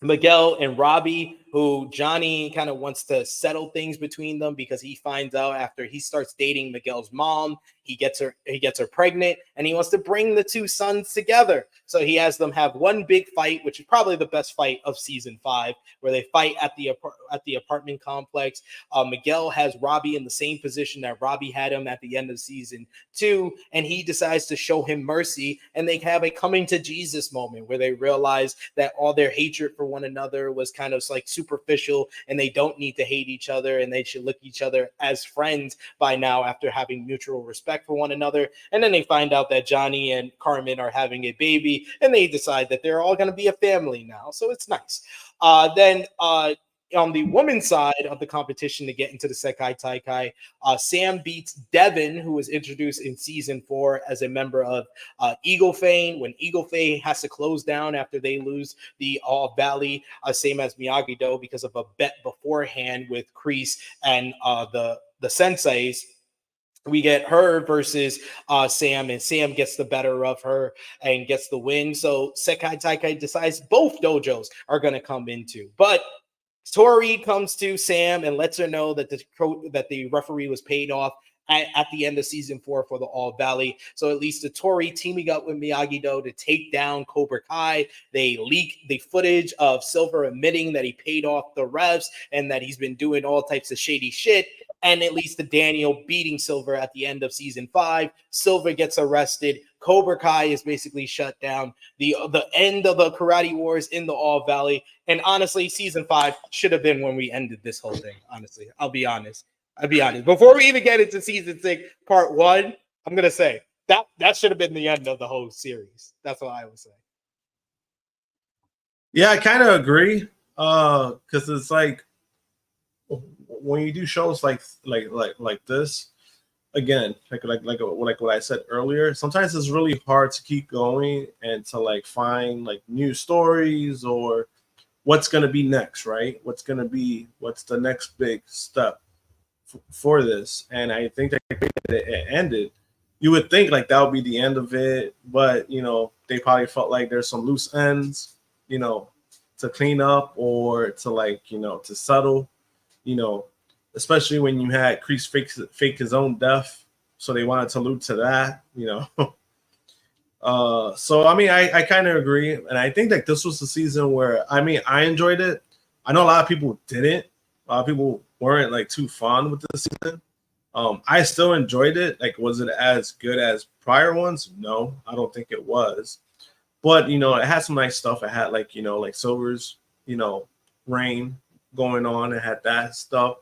Miguel and Robbie, who Johnny kind of wants to settle things between them because he finds out after he starts dating Miguel's mom, he gets her pregnant, and he wants to bring the two sons together. So he has them have one big fight, which is probably the best fight of season 5, where they fight at the apartment complex. Miguel has Robbie in the same position that Robbie had him at the end of season 2, and he decides to show him mercy, and they have a coming to Jesus moment where they realize that all their hatred for one another was kind of like superficial, and they don't need to hate each other, and they should look at each other as friends by now after having mutual respect for one another. And then they find out that Johnny and Carmen are having a baby, and they decide that they're all going to be a family now. So it's nice. Then on the women's side of the competition to get into the Sekai Taikai, Sam beats Devin, who was introduced in season 4 as a member of Eagle Fang. When Eagle Fang has to close down after they lose the All Valley, same as Miyagi Do, because of a bet beforehand with Kreese and the senseis. We get her versus Sam, and Sam gets the better of her and gets the win. So Sekai Taikai decides both dojos are going to come into. But Tory comes to Sam and lets her know that the referee was paid off at the end of season 4 for the All Valley. So it leads to Tory teaming up with Miyagi Do to take down Cobra Kai. They leak the footage of Silver admitting that he paid off the refs and that he's been doing all types of shady shit. And it leads to Daniel beating Silver at the end of season 5. Silver gets arrested. Cobra Kai is basically shut down. The end of the Karate Wars in the All Valley. And honestly, season 5 should have been when we ended this whole thing. Honestly, I'll be honest. Before we even get into season 6, part 1, I'm gonna say that should have been the end of the whole series. That's what I would say. Yeah, I kind of agree. Because it's like when you do shows like this, again, like what I said earlier, sometimes it's really hard to keep going and to like find like new stories or what's gonna be next, right? What's the next big step for this? And I think that it ended. You would think like that would be the end of it, but they probably felt like there's some loose ends, to clean up or to like to settle, especially when you had Kreese fake his own death, so they wanted to allude to that, So I mean, I kind of agree, and I think that this was the season where I enjoyed it. I know a lot of people didn't. A lot of people weren't like too fond with this season. I still enjoyed it. Like, was it as good as prior ones? No, I don't think it was. But it had some nice stuff. It had like like Silver's reign going on. It had that stuff.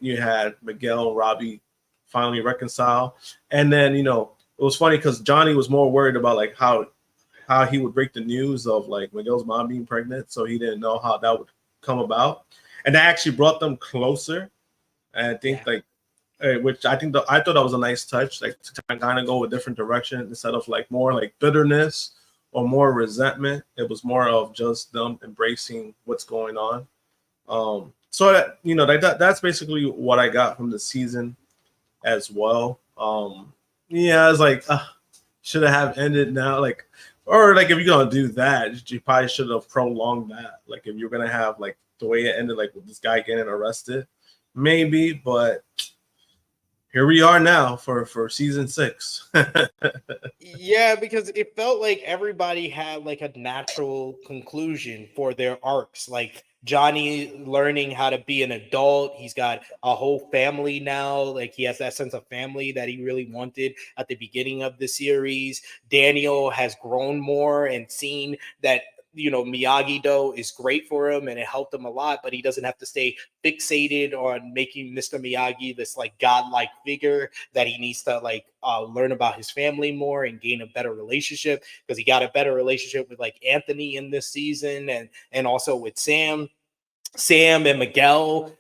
You had Miguel and Robbie finally reconcile, and then it was funny because Johnny was more worried about like how he would break the news of like Miguel's mom being pregnant, so he didn't know how that would come about, and that actually brought them closer. And I think which I thought that was a nice touch, like to kind of go a different direction instead of like more like bitterness or more resentment. It was more of just them embracing what's going on. So that that's basically what I got from the season as well. Yeah, it's like should have ended now, like, or like if you're gonna do that, you probably should have prolonged that. Like if you're gonna have like the way it ended, like with this guy getting arrested, maybe. But here we are now for season 6. Yeah, because it felt like everybody had like a natural conclusion for their arcs. Like Johnny learning how to be an adult. He's got a whole family now. Like he has that sense of family that he really wanted at the beginning of the series. Daniel has grown more and seen that Miyagi Do is great for him and it helped him a lot, but he doesn't have to stay fixated on making Mr. Miyagi this like godlike figure, that he needs to like learn about his family more and gain a better relationship, because he got a better relationship with like Anthony in this season and also with Sam and Miguel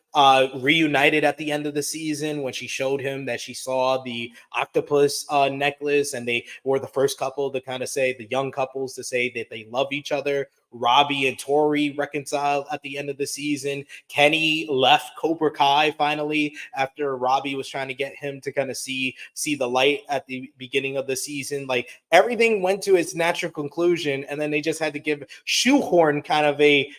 reunited at the end of the season when she showed him that she saw the octopus necklace, and they were the first couple to kind of say, the young couples to say that they love each other. Robbie and Tory reconciled at the end of the season. Kenny left Cobra Kai finally after Robbie was trying to get him to kind of see the light at the beginning of the season. Like everything went to its natural conclusion, and then they just had to give shoehorn kind of a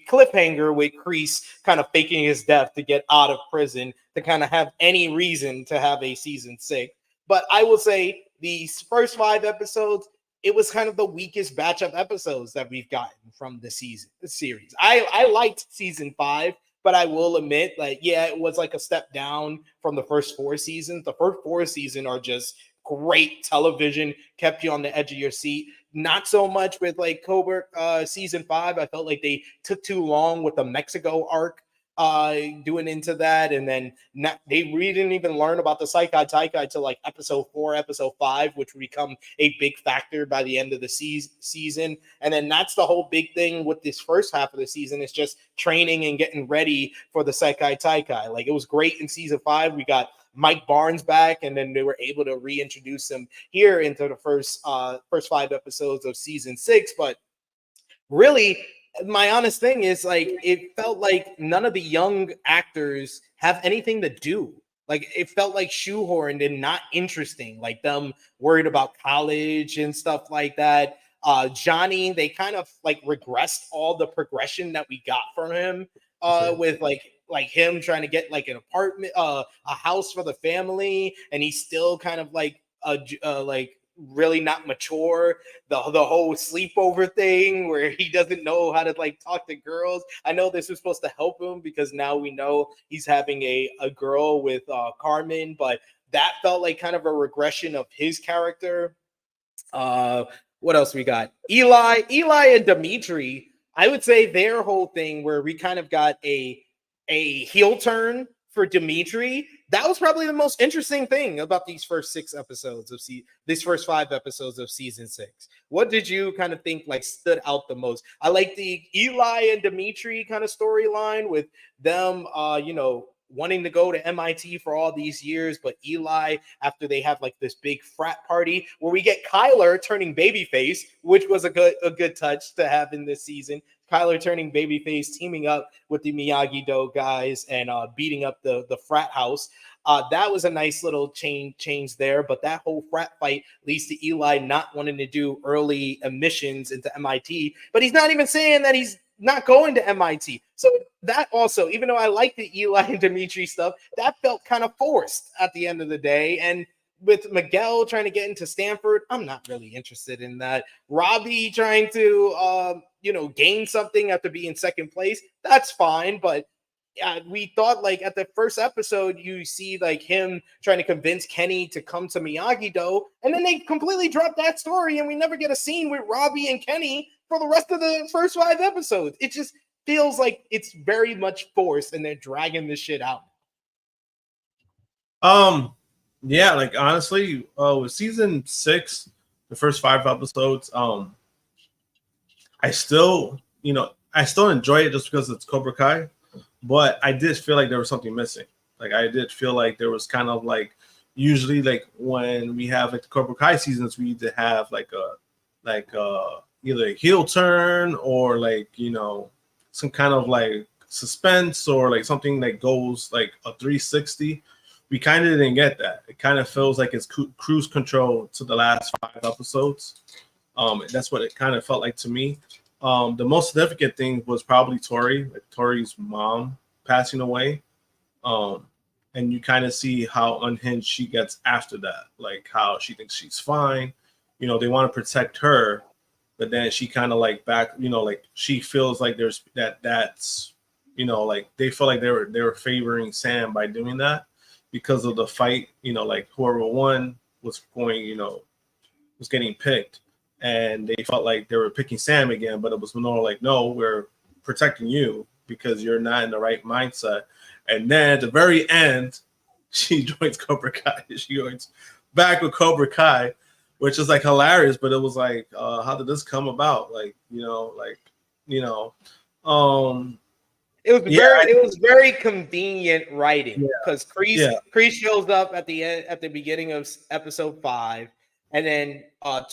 cliffhanger with Kreese kind of faking his death to get out of prison to kind of have any reason to have a season 6. But I will say these first 5 episodes, it was kind of the weakest batch of episodes that we've gotten from the series. I liked season 5, but I will admit, like, yeah, it was like a step down from the first 4 seasons. The first 4 seasons are just great television, kept you on the edge of your seat. Not so much with like Cobra season 5. I felt like they took too long with the Mexico arc doing into that, and then we didn't even learn about the Sekai Taikai till like episode 4, episode 5, which would become a big factor by the end of the season. And then that's the whole big thing with this first half of the season, is just training and getting ready for the Sekai Taikai. Like it was great in season 5. We got Mike Barnes back, and then they were able to reintroduce him here into the first 5 episodes of season 6. But really, my honest thing is, like, it felt like none of the young actors have anything to do. Like it felt like shoehorned and not interesting, like them worried about college and stuff like that. Johnny, they kind of like regressed all the progression that we got from him with like him trying to get like an apartment, a house for the family, and he's still kind of like like really not mature. The whole sleepover thing where he doesn't know how to like talk to girls. I know this was supposed to help him because now we know he's having a girl with Carmen, but that felt like kind of a regression of his character. What else we got? Eli and Dimitri. I would say their whole thing where we kind of got a heel turn for Dimitri. That was probably the most interesting thing about these first 6 episodes of these first 5 episodes of season 6. What did you kind of think like stood out the most? I like the Eli and Dimitri kind of storyline with them, wanting to go to MIT for all these years, but Eli, after they have like this big frat party where we get Kyler turning babyface, which was a good touch to have in this season. Kyler turning babyface, teaming up with the Miyagi Do guys and beating up the frat house. That was a nice little change there, but that whole frat fight leads to Eli not wanting to do early admissions into MIT, but he's not even saying that he's not going to MIT. So that also, even though I like the Eli and Dimitri stuff, that felt kind of forced at the end of the day. And with Miguel trying to get into Stanford, I'm not really interested in that. Robbie trying to, gain something after being second place, that's fine. But we thought like at the first episode, you see like him trying to convince Kenny to come to Miyagi Do, and then they completely drop that story, and we never get a scene with Robbie and Kenny for the rest of the first 5 episodes. It just feels like it's very much forced, and they're dragging this shit out. Yeah, like honestly, with season 6, the first 5 episodes, I still enjoy it just because it's Cobra Kai, but I did feel like there was something missing. Like I did feel like there was kind of like, usually like when we have like the Cobra Kai seasons, we either have like either a heel turn or like, some kind of like suspense or like something that goes like a 360. we kind of didn't get that. It kind of feels like it's cruise control to the last 5 episodes. That's what it kind of felt like to me. The most significant thing was probably Tory, like Tory's mom passing away. And you kind of see how unhinged she gets after that, like how she thinks she's fine. You know, they want to protect her, but then she kind of like back, you know, like she feels like there's that's, you know, like they feel like they were favoring Sam by doing that because of the fight, you know, like whoever won was going, you know, was getting picked. And they felt like they were picking Sam again, but it was more like, no, we're protecting you because you're not in the right mindset. And then at the very end, she joins Cobra Kai. She joins back with Cobra Kai, which is like hilarious. But it was like, how did this come about? Like, you know, it was very convenient writing because Kreese shows up at the beginning of episode 5, and then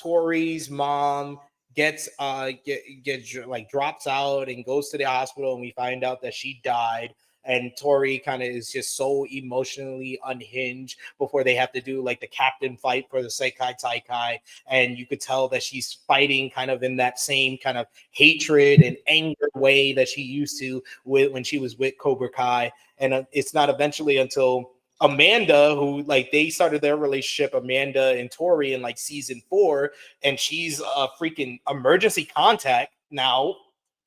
Tori's mom gets like drops out and goes to the hospital, and we find out that she died. And Tory kind of is just so emotionally unhinged before they have to do like the captain fight for the Sekai Taikai. And you could tell that she's fighting kind of in that same kind of hatred and anger way that she used to when she was with Cobra Kai. And it's not eventually until Amanda, who like they started their relationship, Amanda and Tory, in like season 4, and she's a freaking emergency contact now.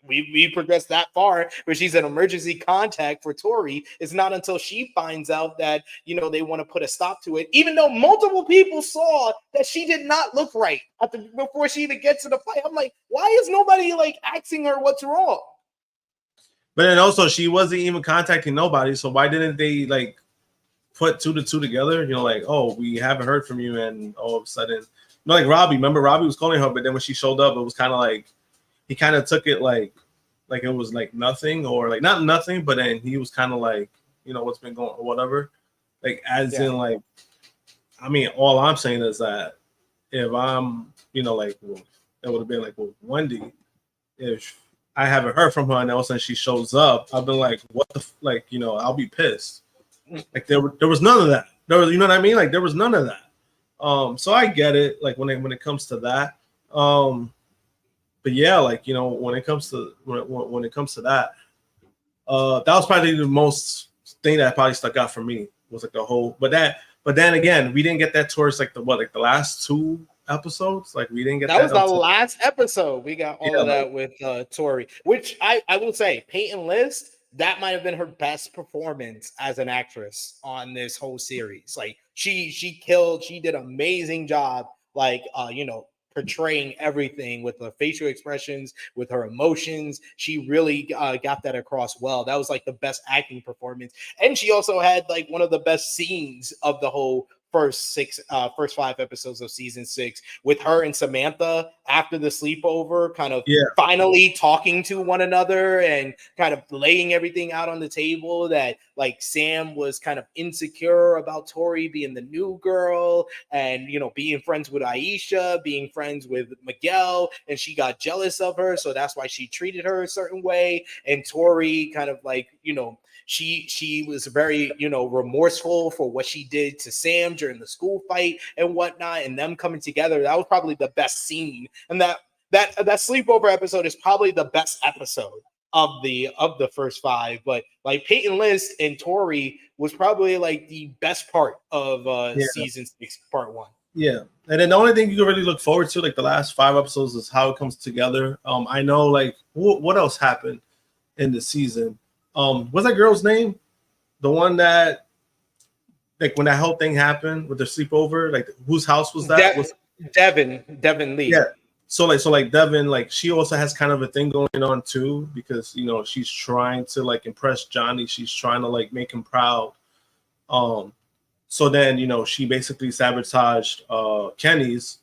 We progressed that far where she's an emergency contact for Tory. It's not until she finds out that, you know, they want to put a stop to it, even though multiple people saw that she did not look right before she even gets to the fight. I'm like, why is nobody like asking her what's wrong? But then also she wasn't even contacting nobody. So why didn't they like put 2 to 2 together? You know, like, oh, we haven't heard from you, and all of a sudden, you know, like Robbie. Remember, Robbie was calling her, but then when she showed up, it was kind of like he kind of took it like it was like nothing, or like not nothing, but then he was kind of like, you know, what's been going or whatever. Like as in like, I mean, all I'm saying is that if I'm, you know, like, well, it would have been like, well, Wendy, if I haven't heard from her and all of a sudden she shows up, I've been like, what the like, you know, I'll be pissed. Like there was none of that. There was, you know what I mean? Like there was none of that. So I get it. Like when it comes to that. But yeah, like, you know, when it comes to that, that was probably the most thing that probably stuck out for me was like the whole. But then again, we didn't get that towards like the last 2 episodes. Like we didn't get that. That was the last episode. We got all of that with Tory, which I will say, Peyton List, that might have been her best performance as an actress on this whole series. Like she killed. She did an amazing job. Like you know, portraying everything with the facial expressions, with her emotions. She really got that across well. That was like the best acting performance. And she also had like one of the best scenes of the whole first 5 episodes of season 6 with her and Samantha after the sleepover, kind of finally talking to one another and kind of laying everything out on the table that like Sam was kind of insecure about Tory being the new girl and, you know, being friends with Aisha, being friends with Miguel, and she got jealous of her. So that's why she treated her a certain way. And Tory kind of like, you know, she was very, you know, remorseful for what she did to Sam during the school fight and whatnot, and them coming together. That was probably the best scene. And that sleepover episode is probably the best episode of the first 5. But like Peyton List and Tory was probably like the best part of season 6, part 1. Yeah. And then the only thing you can really look forward to, like the last 5 episodes, is how it comes together. I know like what else happened in the season. What's that girl's name? The one that, like, when that whole thing happened with the sleepover, like, whose house was that? Devin Lee. Yeah. So like Devin, like, she also has kind of a thing going on too, because, you know, she's trying to like impress Johnny. She's trying to like make him proud. So then, you know, she basically sabotaged Kenny's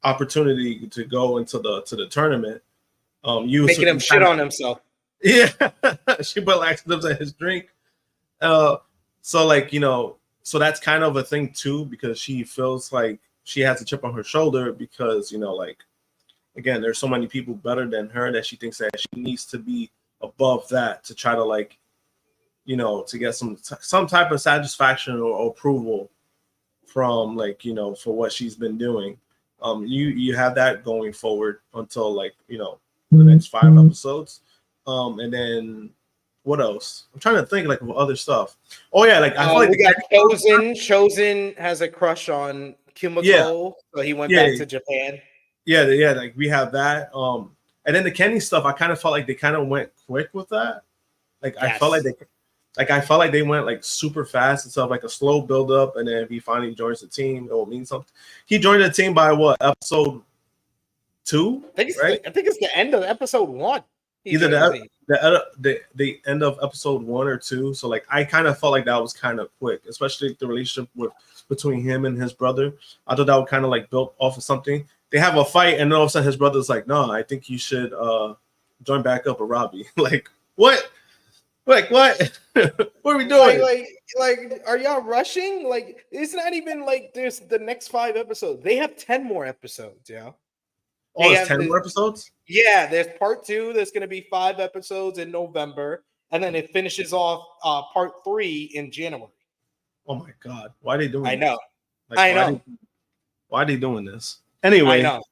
opportunity to go into the tournament. Making him shit on himself. Yeah, she put laxatives in his drink. So like, you know, so that's kind of a thing too, because she feels like she has a chip on her shoulder because, you know, like, again, there's so many people better than her that she thinks that she needs to be above that to try to like to get some type of satisfaction or approval from like, for what she's been doing. You have that going forward until like, the next 5 episodes. And then what else? I'm trying to think like of other stuff. Oh yeah, like I feel like we got Chosen. Chosen has a crush on Kimiko, so he went back to Japan. Yeah, like we have that. And then the Kenny stuff, I kind of felt like they kind of went quick with that. Like I felt like they went like super fast instead of like a slow build up, and then if he finally joins the team, it will mean something. He joined the team by what, episode 2? I think it's the end of episode 1. Either the end of episode 1 or 2. So like I kind of felt like that was kind of quick, especially the relationship between him and his brother. I thought that would kind of like built off of something. They have a fight, and then all of a sudden his brother's like, "No, I think you should join back up with Robbie." Like what? Like what? What are we doing? Like, are y'all rushing? Like, it's not even like there's the next 5 episodes. They have 10 more episodes. Yeah. Oh, there's 10 more episodes? Yeah, there's part 2. There's going to be 5 episodes in November, and then it finishes off part 3 in January. Oh my God, why are they doing? I know. Like, I know. Why are they doing this? Anyway, I know.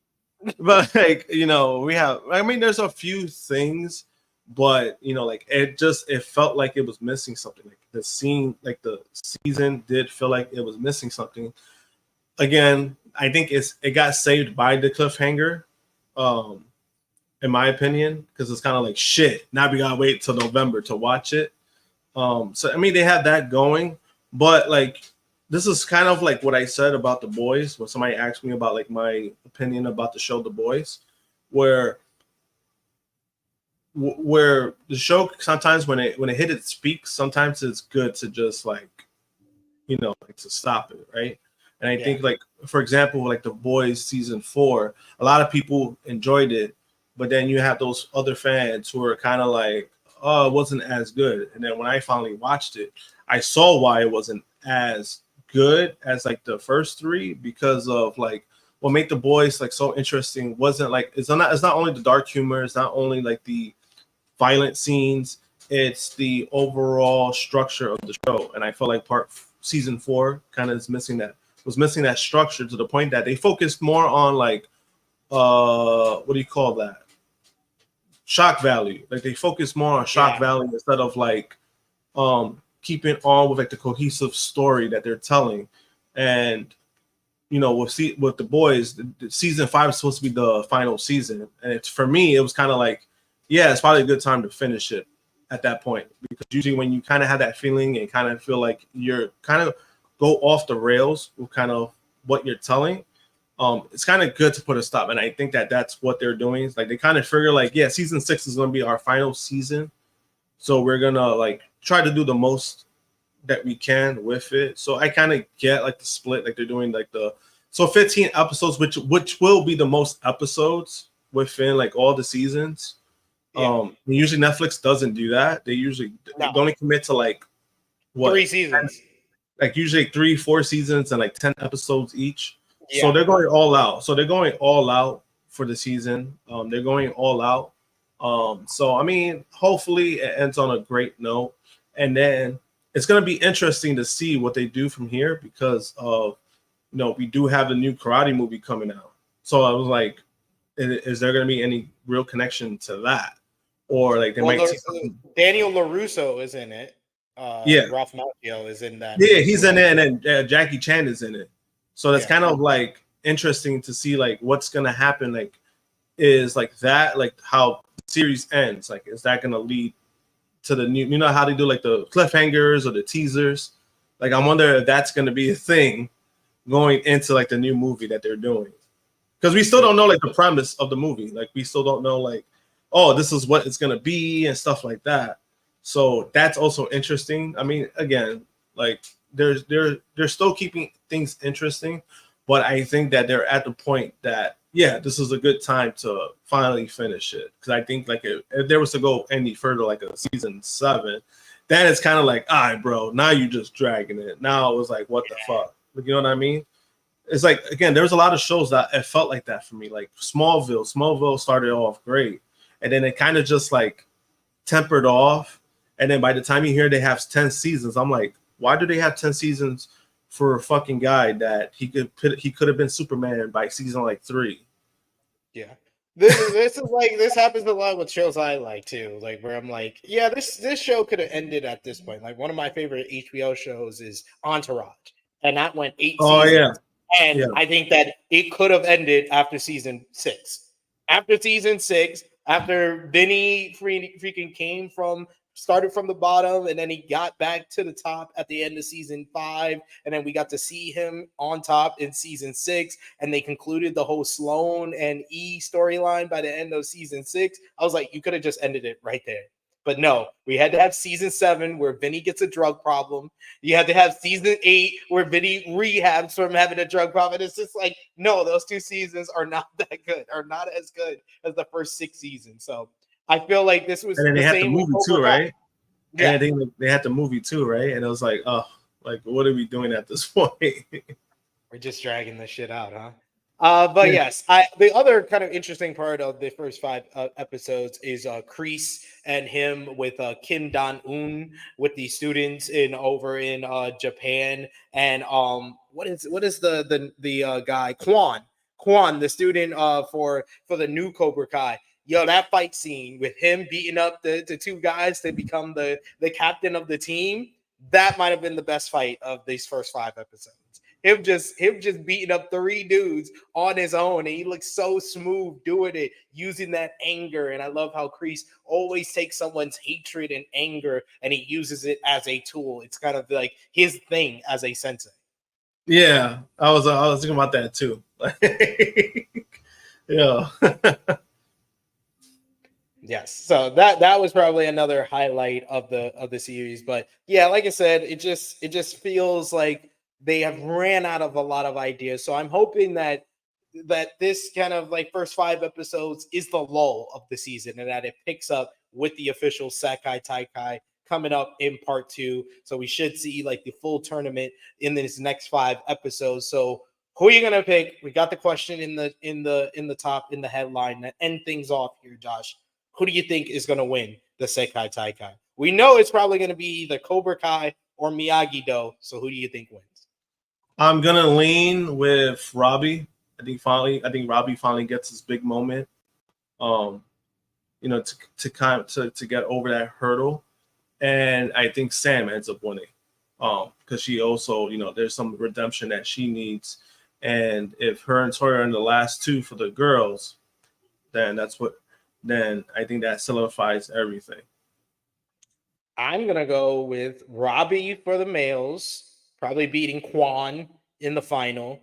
But like we have. I mean, there's a few things, but like it felt like it was missing something. Like the scene, like the season did feel like it was missing something. Again, I think it got saved by the cliffhanger. In my opinion, because it's kind of like shit. Now we gotta wait till November to watch it. So I mean, they had that going, but like this is kind of like what I said about The Boys when somebody asked me about like my opinion about the show The Boys, where the show sometimes when it hit its peak, sometimes it's good to just like to stop it, right? And I think like for example, like The Boys season 4, a lot of people enjoyed it. But then you have those other fans who are kind of like, oh, it wasn't as good. And then when I finally watched it, I saw why it wasn't as good as like the first 3, because of like what made The Boys like so interesting wasn't like it's not only the dark humor, it's not only like the violent scenes, it's the overall structure of the show. And I feel like season 4 kind of was missing that structure to the point that they focused more on like what do you call that? Shock value. Like they focus more on shock value instead of like keeping on with like the cohesive story that they're telling. And with The Boys, the season 5 is supposed to be the final season, and for me it was kind of like, yeah, it's probably a good time to finish it at that point, because usually when you kind of have that feeling and kind of feel like you're kind of go off the rails with kind of what you're telling, it's kind of good to put a stop. And I think that that's what they're doing. It's like they kind of figure like, yeah, season 6 is going to be our final season, so we're gonna like try to do the most that we can with it. So I kind of get like the split, like they're doing like 15 episodes, which will be the most episodes within like all the seasons. Usually Netflix doesn't do that. They only commit to like 3 seasons, like usually 3-4 seasons and like 10 episodes each. So they're going all out. So they're going all out for the season. They're going all out. So I mean, hopefully it ends on a great note, and then it's going to be interesting to see what they do from here, because of we do have a new karate movie coming out. So I was like, is there going to be any real connection to that, or like they might see something? Daniel LaRusso is in it. Ralph Macchio is in that. Yeah, he's in it, and then Jackie Chan is in it. So it's kind of like interesting to see like what's gonna happen. Like, is like that like how the series ends? Like, is that gonna lead to the new? How they do like the cliffhangers or the teasers? Like, I wonder if that's gonna be a thing going into like the new movie that they're doing, because we still don't know like the premise of the movie. Like, we still don't know like, oh, this is what it's gonna be and stuff like that. So that's also interesting. I mean, again, like they're still keeping things interesting, but I think that they're at the point that this is a good time to finally finish it, because I think like if there was to go any further, like a season 7, then it's kind of like, all right, bro, now you're just dragging it. Now it was like, what the fuck? Like, you know what I mean? It's like, again, there's a lot of shows that it felt like that for me. Like Smallville started off great, and then it kind of just like tempered off. And then by the time you hear they have 10 seasons, I'm like, why do they have 10 seasons for a fucking guy that he could have been Superman by season like 3? Yeah. This is like this happens a lot with shows I like too. Like where I'm like, yeah, this show could have ended at this point. Like one of my favorite HBO shows is Entourage, and that went 8 Oh seasons. yeah. And Yeah. I think that it could have ended after season 6. After season 6, after Vinny freaking started from the bottom, and then he got back to the top at the end of season 5, and then we got to see him on top in season 6, and they concluded the whole Sloan and E storyline by the end of season 6. I was like, you could have just ended it right there. But no, we had to have season 7 where Vinny gets a drug problem. You had to have season 8 where Vinny rehabs from having a drug problem. It's just like, no, those 2 seasons are not that good, are not as good as the first 6 seasons. So I feel like this was And then they had the same movie with too, Cobra Kai. right? Yeah. And I think they had the movie too, right? And it was like, oh, like what are we doing at this point? We're just dragging this shit out, huh? But yes, the other kind of interesting part of the first 5 episodes is Kreese and him with Kim Don-un with the students over in Japan, and what is the guy Quan, the student for the new Cobra Kai. Yo, that fight scene with him beating up the 2 guys to become the captain of the team, that might have been the best fight of these first 5 episodes. Him just beating up 3 dudes on his own, and he looks so smooth doing it, using that anger. And I love how Kreese always takes someone's hatred and anger, and he uses it as a tool. It's kind of like his thing as a sensei. Yeah, I was thinking about that too. Yeah. Yes, so that was probably another highlight of the series. But yeah, like I said, it just feels like they have ran out of a lot of ideas. So I'm hoping that this kind of like first 5 episodes is the lull of the season, and that it picks up with the official Sekai Taikai coming up in part 2. So we should see like the full tournament in this next 5 episodes. So who are you gonna pick? We got the question in the top in the headline to end things off here, Josh. Who do you think is going to win the Sekai Taikai? We know it's probably going to be either Cobra Kai or Miyagi Do. So who do you think wins? I'm gonna lean with Robbie. I think Robbie finally gets his big moment. To get over that hurdle, and I think Sam ends up winning. Because she also, there's some redemption that she needs, and if her and Tory are in the last 2 for the girls, then I think that solidifies everything. I'm going to go with Robbie for the males, probably beating Quan in the final.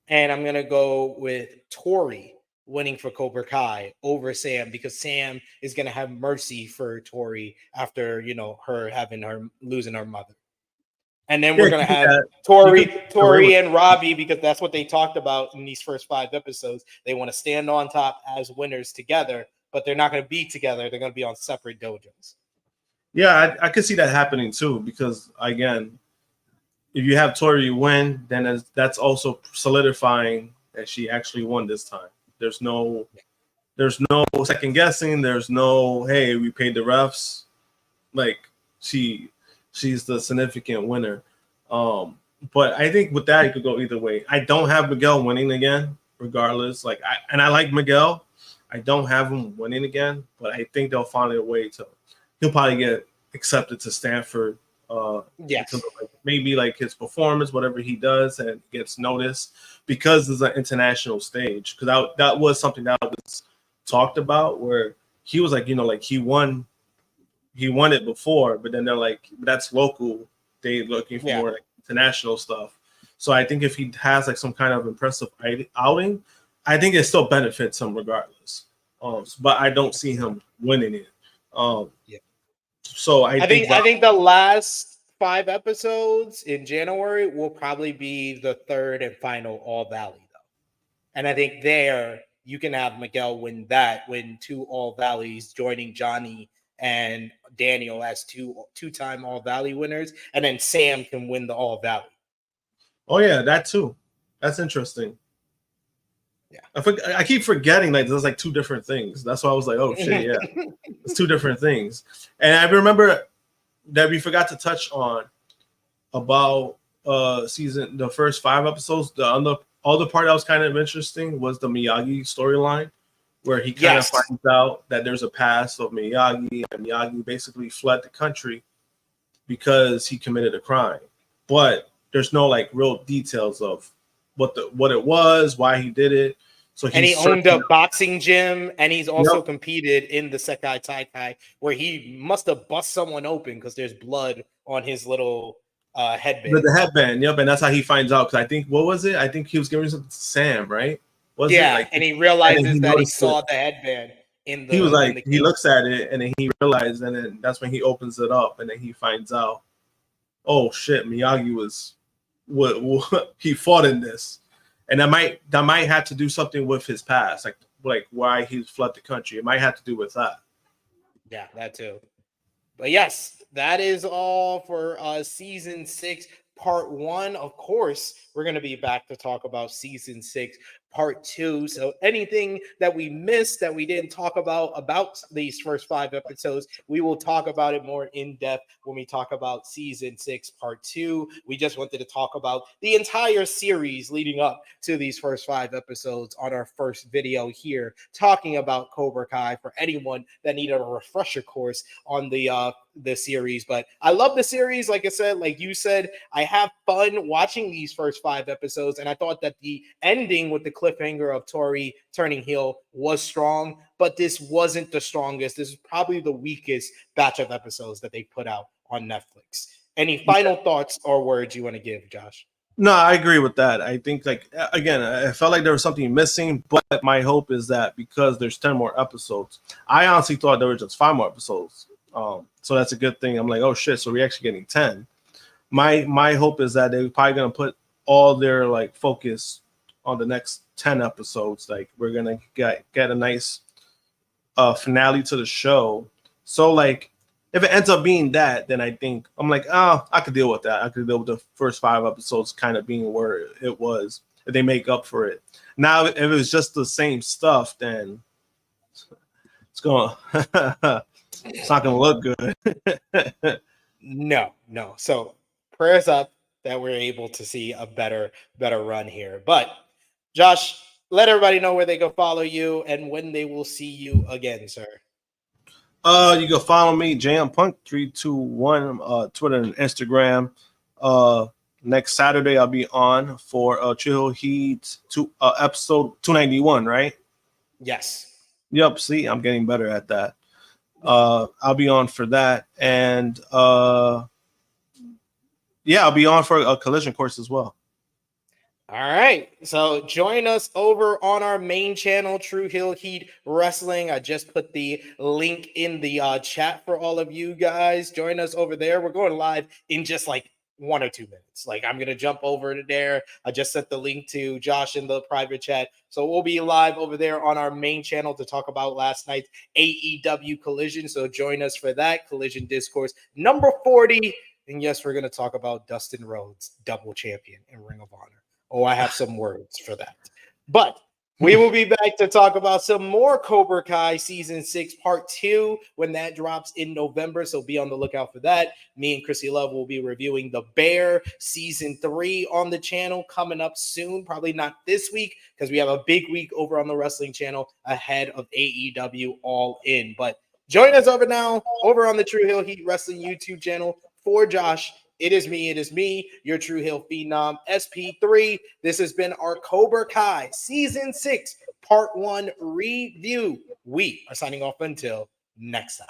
And I'm going to go with Tory winning for Cobra Kai over Sam, because Sam is going to have mercy for Tory after, her losing her mother. And then we're going to have Tory and Robbie, because that's what they talked about in these first 5 episodes. They want to stand on top as winners together, but they're not going to be together. They're going to be on separate dojos. Yeah, I could see that happening too, because again, if you have Tory win, then that's also solidifying that she actually won this time. There's no second guessing. There's no, hey, we paid the refs. Like she's the significant winner. But I think with that, it could go either way. I don't have Miguel winning again, regardless. I like Miguel. I don't have him winning again, but I think they'll find a way to. He'll probably get accepted to Stanford. Yes. Maybe like his performance, whatever he does, and gets noticed because it's an international stage. Because that was something that was talked about, where he was like, he won it before, but then they're like, that's local. They looking for international stuff. So I think if he has like some kind of impressive outing, I think it still benefits him regardless. But I don't see him winning it. So I think the last 5 episodes in January will probably be the 3rd and final All Valley, though. And I think there you can have Miguel win 2 All Valleys, joining Johnny and Daniel as two-time All Valley winners, and then Sam can win the All Valley. Oh yeah, that too. That's interesting. Yeah, I keep forgetting like there's like 2 different things. That's why I was like, oh shit, yeah, it's 2 different things. And I remember that we forgot to touch on about the first 5 episodes. The other part that was kind of interesting was the Miyagi storyline, where he kind of finds out that there's a past of Miyagi, and Miyagi basically fled the country because he committed a crime. But there's no like real details of what it was, why he did it. So he owned a boxing gym, and he's also competed in the Sekai Taikai, where he must have bust someone open because there's blood on his little headband. The headband, yep, and that's how he finds out. Because I think, what was it? I think he was giving something to Sam, right? And he realizes that he saw the headband in the. He was like, he looks at it, and then he realized, and then that's when he opens it up, and then he finds out, oh shit, Miyagi was what he fought in this. And that might have to do something with his past, like why he fled the country. It might have to do with that. Yeah, that too. But yes, that is all for season 6, part 1. Of course, we're going to be back to talk about season 6, part 2. So anything that we missed that we didn't talk about these first 5 episodes, we will talk about it more in depth when we talk about season 6, part 2. We just wanted to talk about the entire series leading up to these first 5 episodes on our first video here, talking about Cobra Kai for anyone that needed a refresher course on the series. But I love the series. Like I said, like you said, I have fun watching these first 5 episodes, and I thought that the ending with the cliffhanger of Tory turning heel was strong, but this wasn't the strongest. This is probably the weakest batch of episodes that they put out on Netflix. Any final thoughts or words you want to give, Josh? No, I agree with that. I think, like, again, I felt like there was something missing, but my hope is that because there's 10 more episodes, I honestly thought there were just 5 more episodes. So that's a good thing. I'm like, oh shit, so we're actually getting 10. My hope is that they're probably gonna put all their like focus on the next 10 episodes. Like, we're gonna get a nice finale to the show. So like, if it ends up being that, then I think I'm like, oh, I could deal with that. I could deal with the first 5 episodes kind of being where it was, if they make up for it. Now, if it was just the same stuff, then it's going it's not gonna look good. No. So prayers up that we're able to see a better run here. But Josh, let everybody know where they go follow you and when they will see you again, sir. You can follow me, JamPunk321, Twitter and Instagram. Next Saturday I'll be on for Chill Heat episode 291, right? Yes. Yep. See, I'm getting better at that. I'll be on for that, and yeah, I'll be on for a collision course as well. All right, so join us over on our main channel, True Hill Heat Wrestling. I just put the link in the chat for all of you guys. Join us over there. We're going live in just like 1 or 2 minutes. Like, I'm gonna jump over to there. I just sent the link to Josh in the private chat, so we'll be live over there on our main channel to talk about last night's AEW Collision. So join us for that Collision Discourse number 40. And yes, we're gonna talk about Dustin Rhodes, double champion in Ring of Honor. Oh, I have some words for that. But we will be back to talk about some more Cobra Kai Season 6 Part 2 when that drops in November. So be on the lookout for that. Me and Chrissy Love will be reviewing The Bear Season 3 on the channel coming up soon. Probably not this week because we have a big week over on the wrestling channel ahead of AEW All In. But join us over on the True Hill Heat Wrestling YouTube channel. For Josh, it is me, your True Hill Phenom, SP3. This has been our Cobra Kai Season 6, Part 1 review. We are signing off until next time.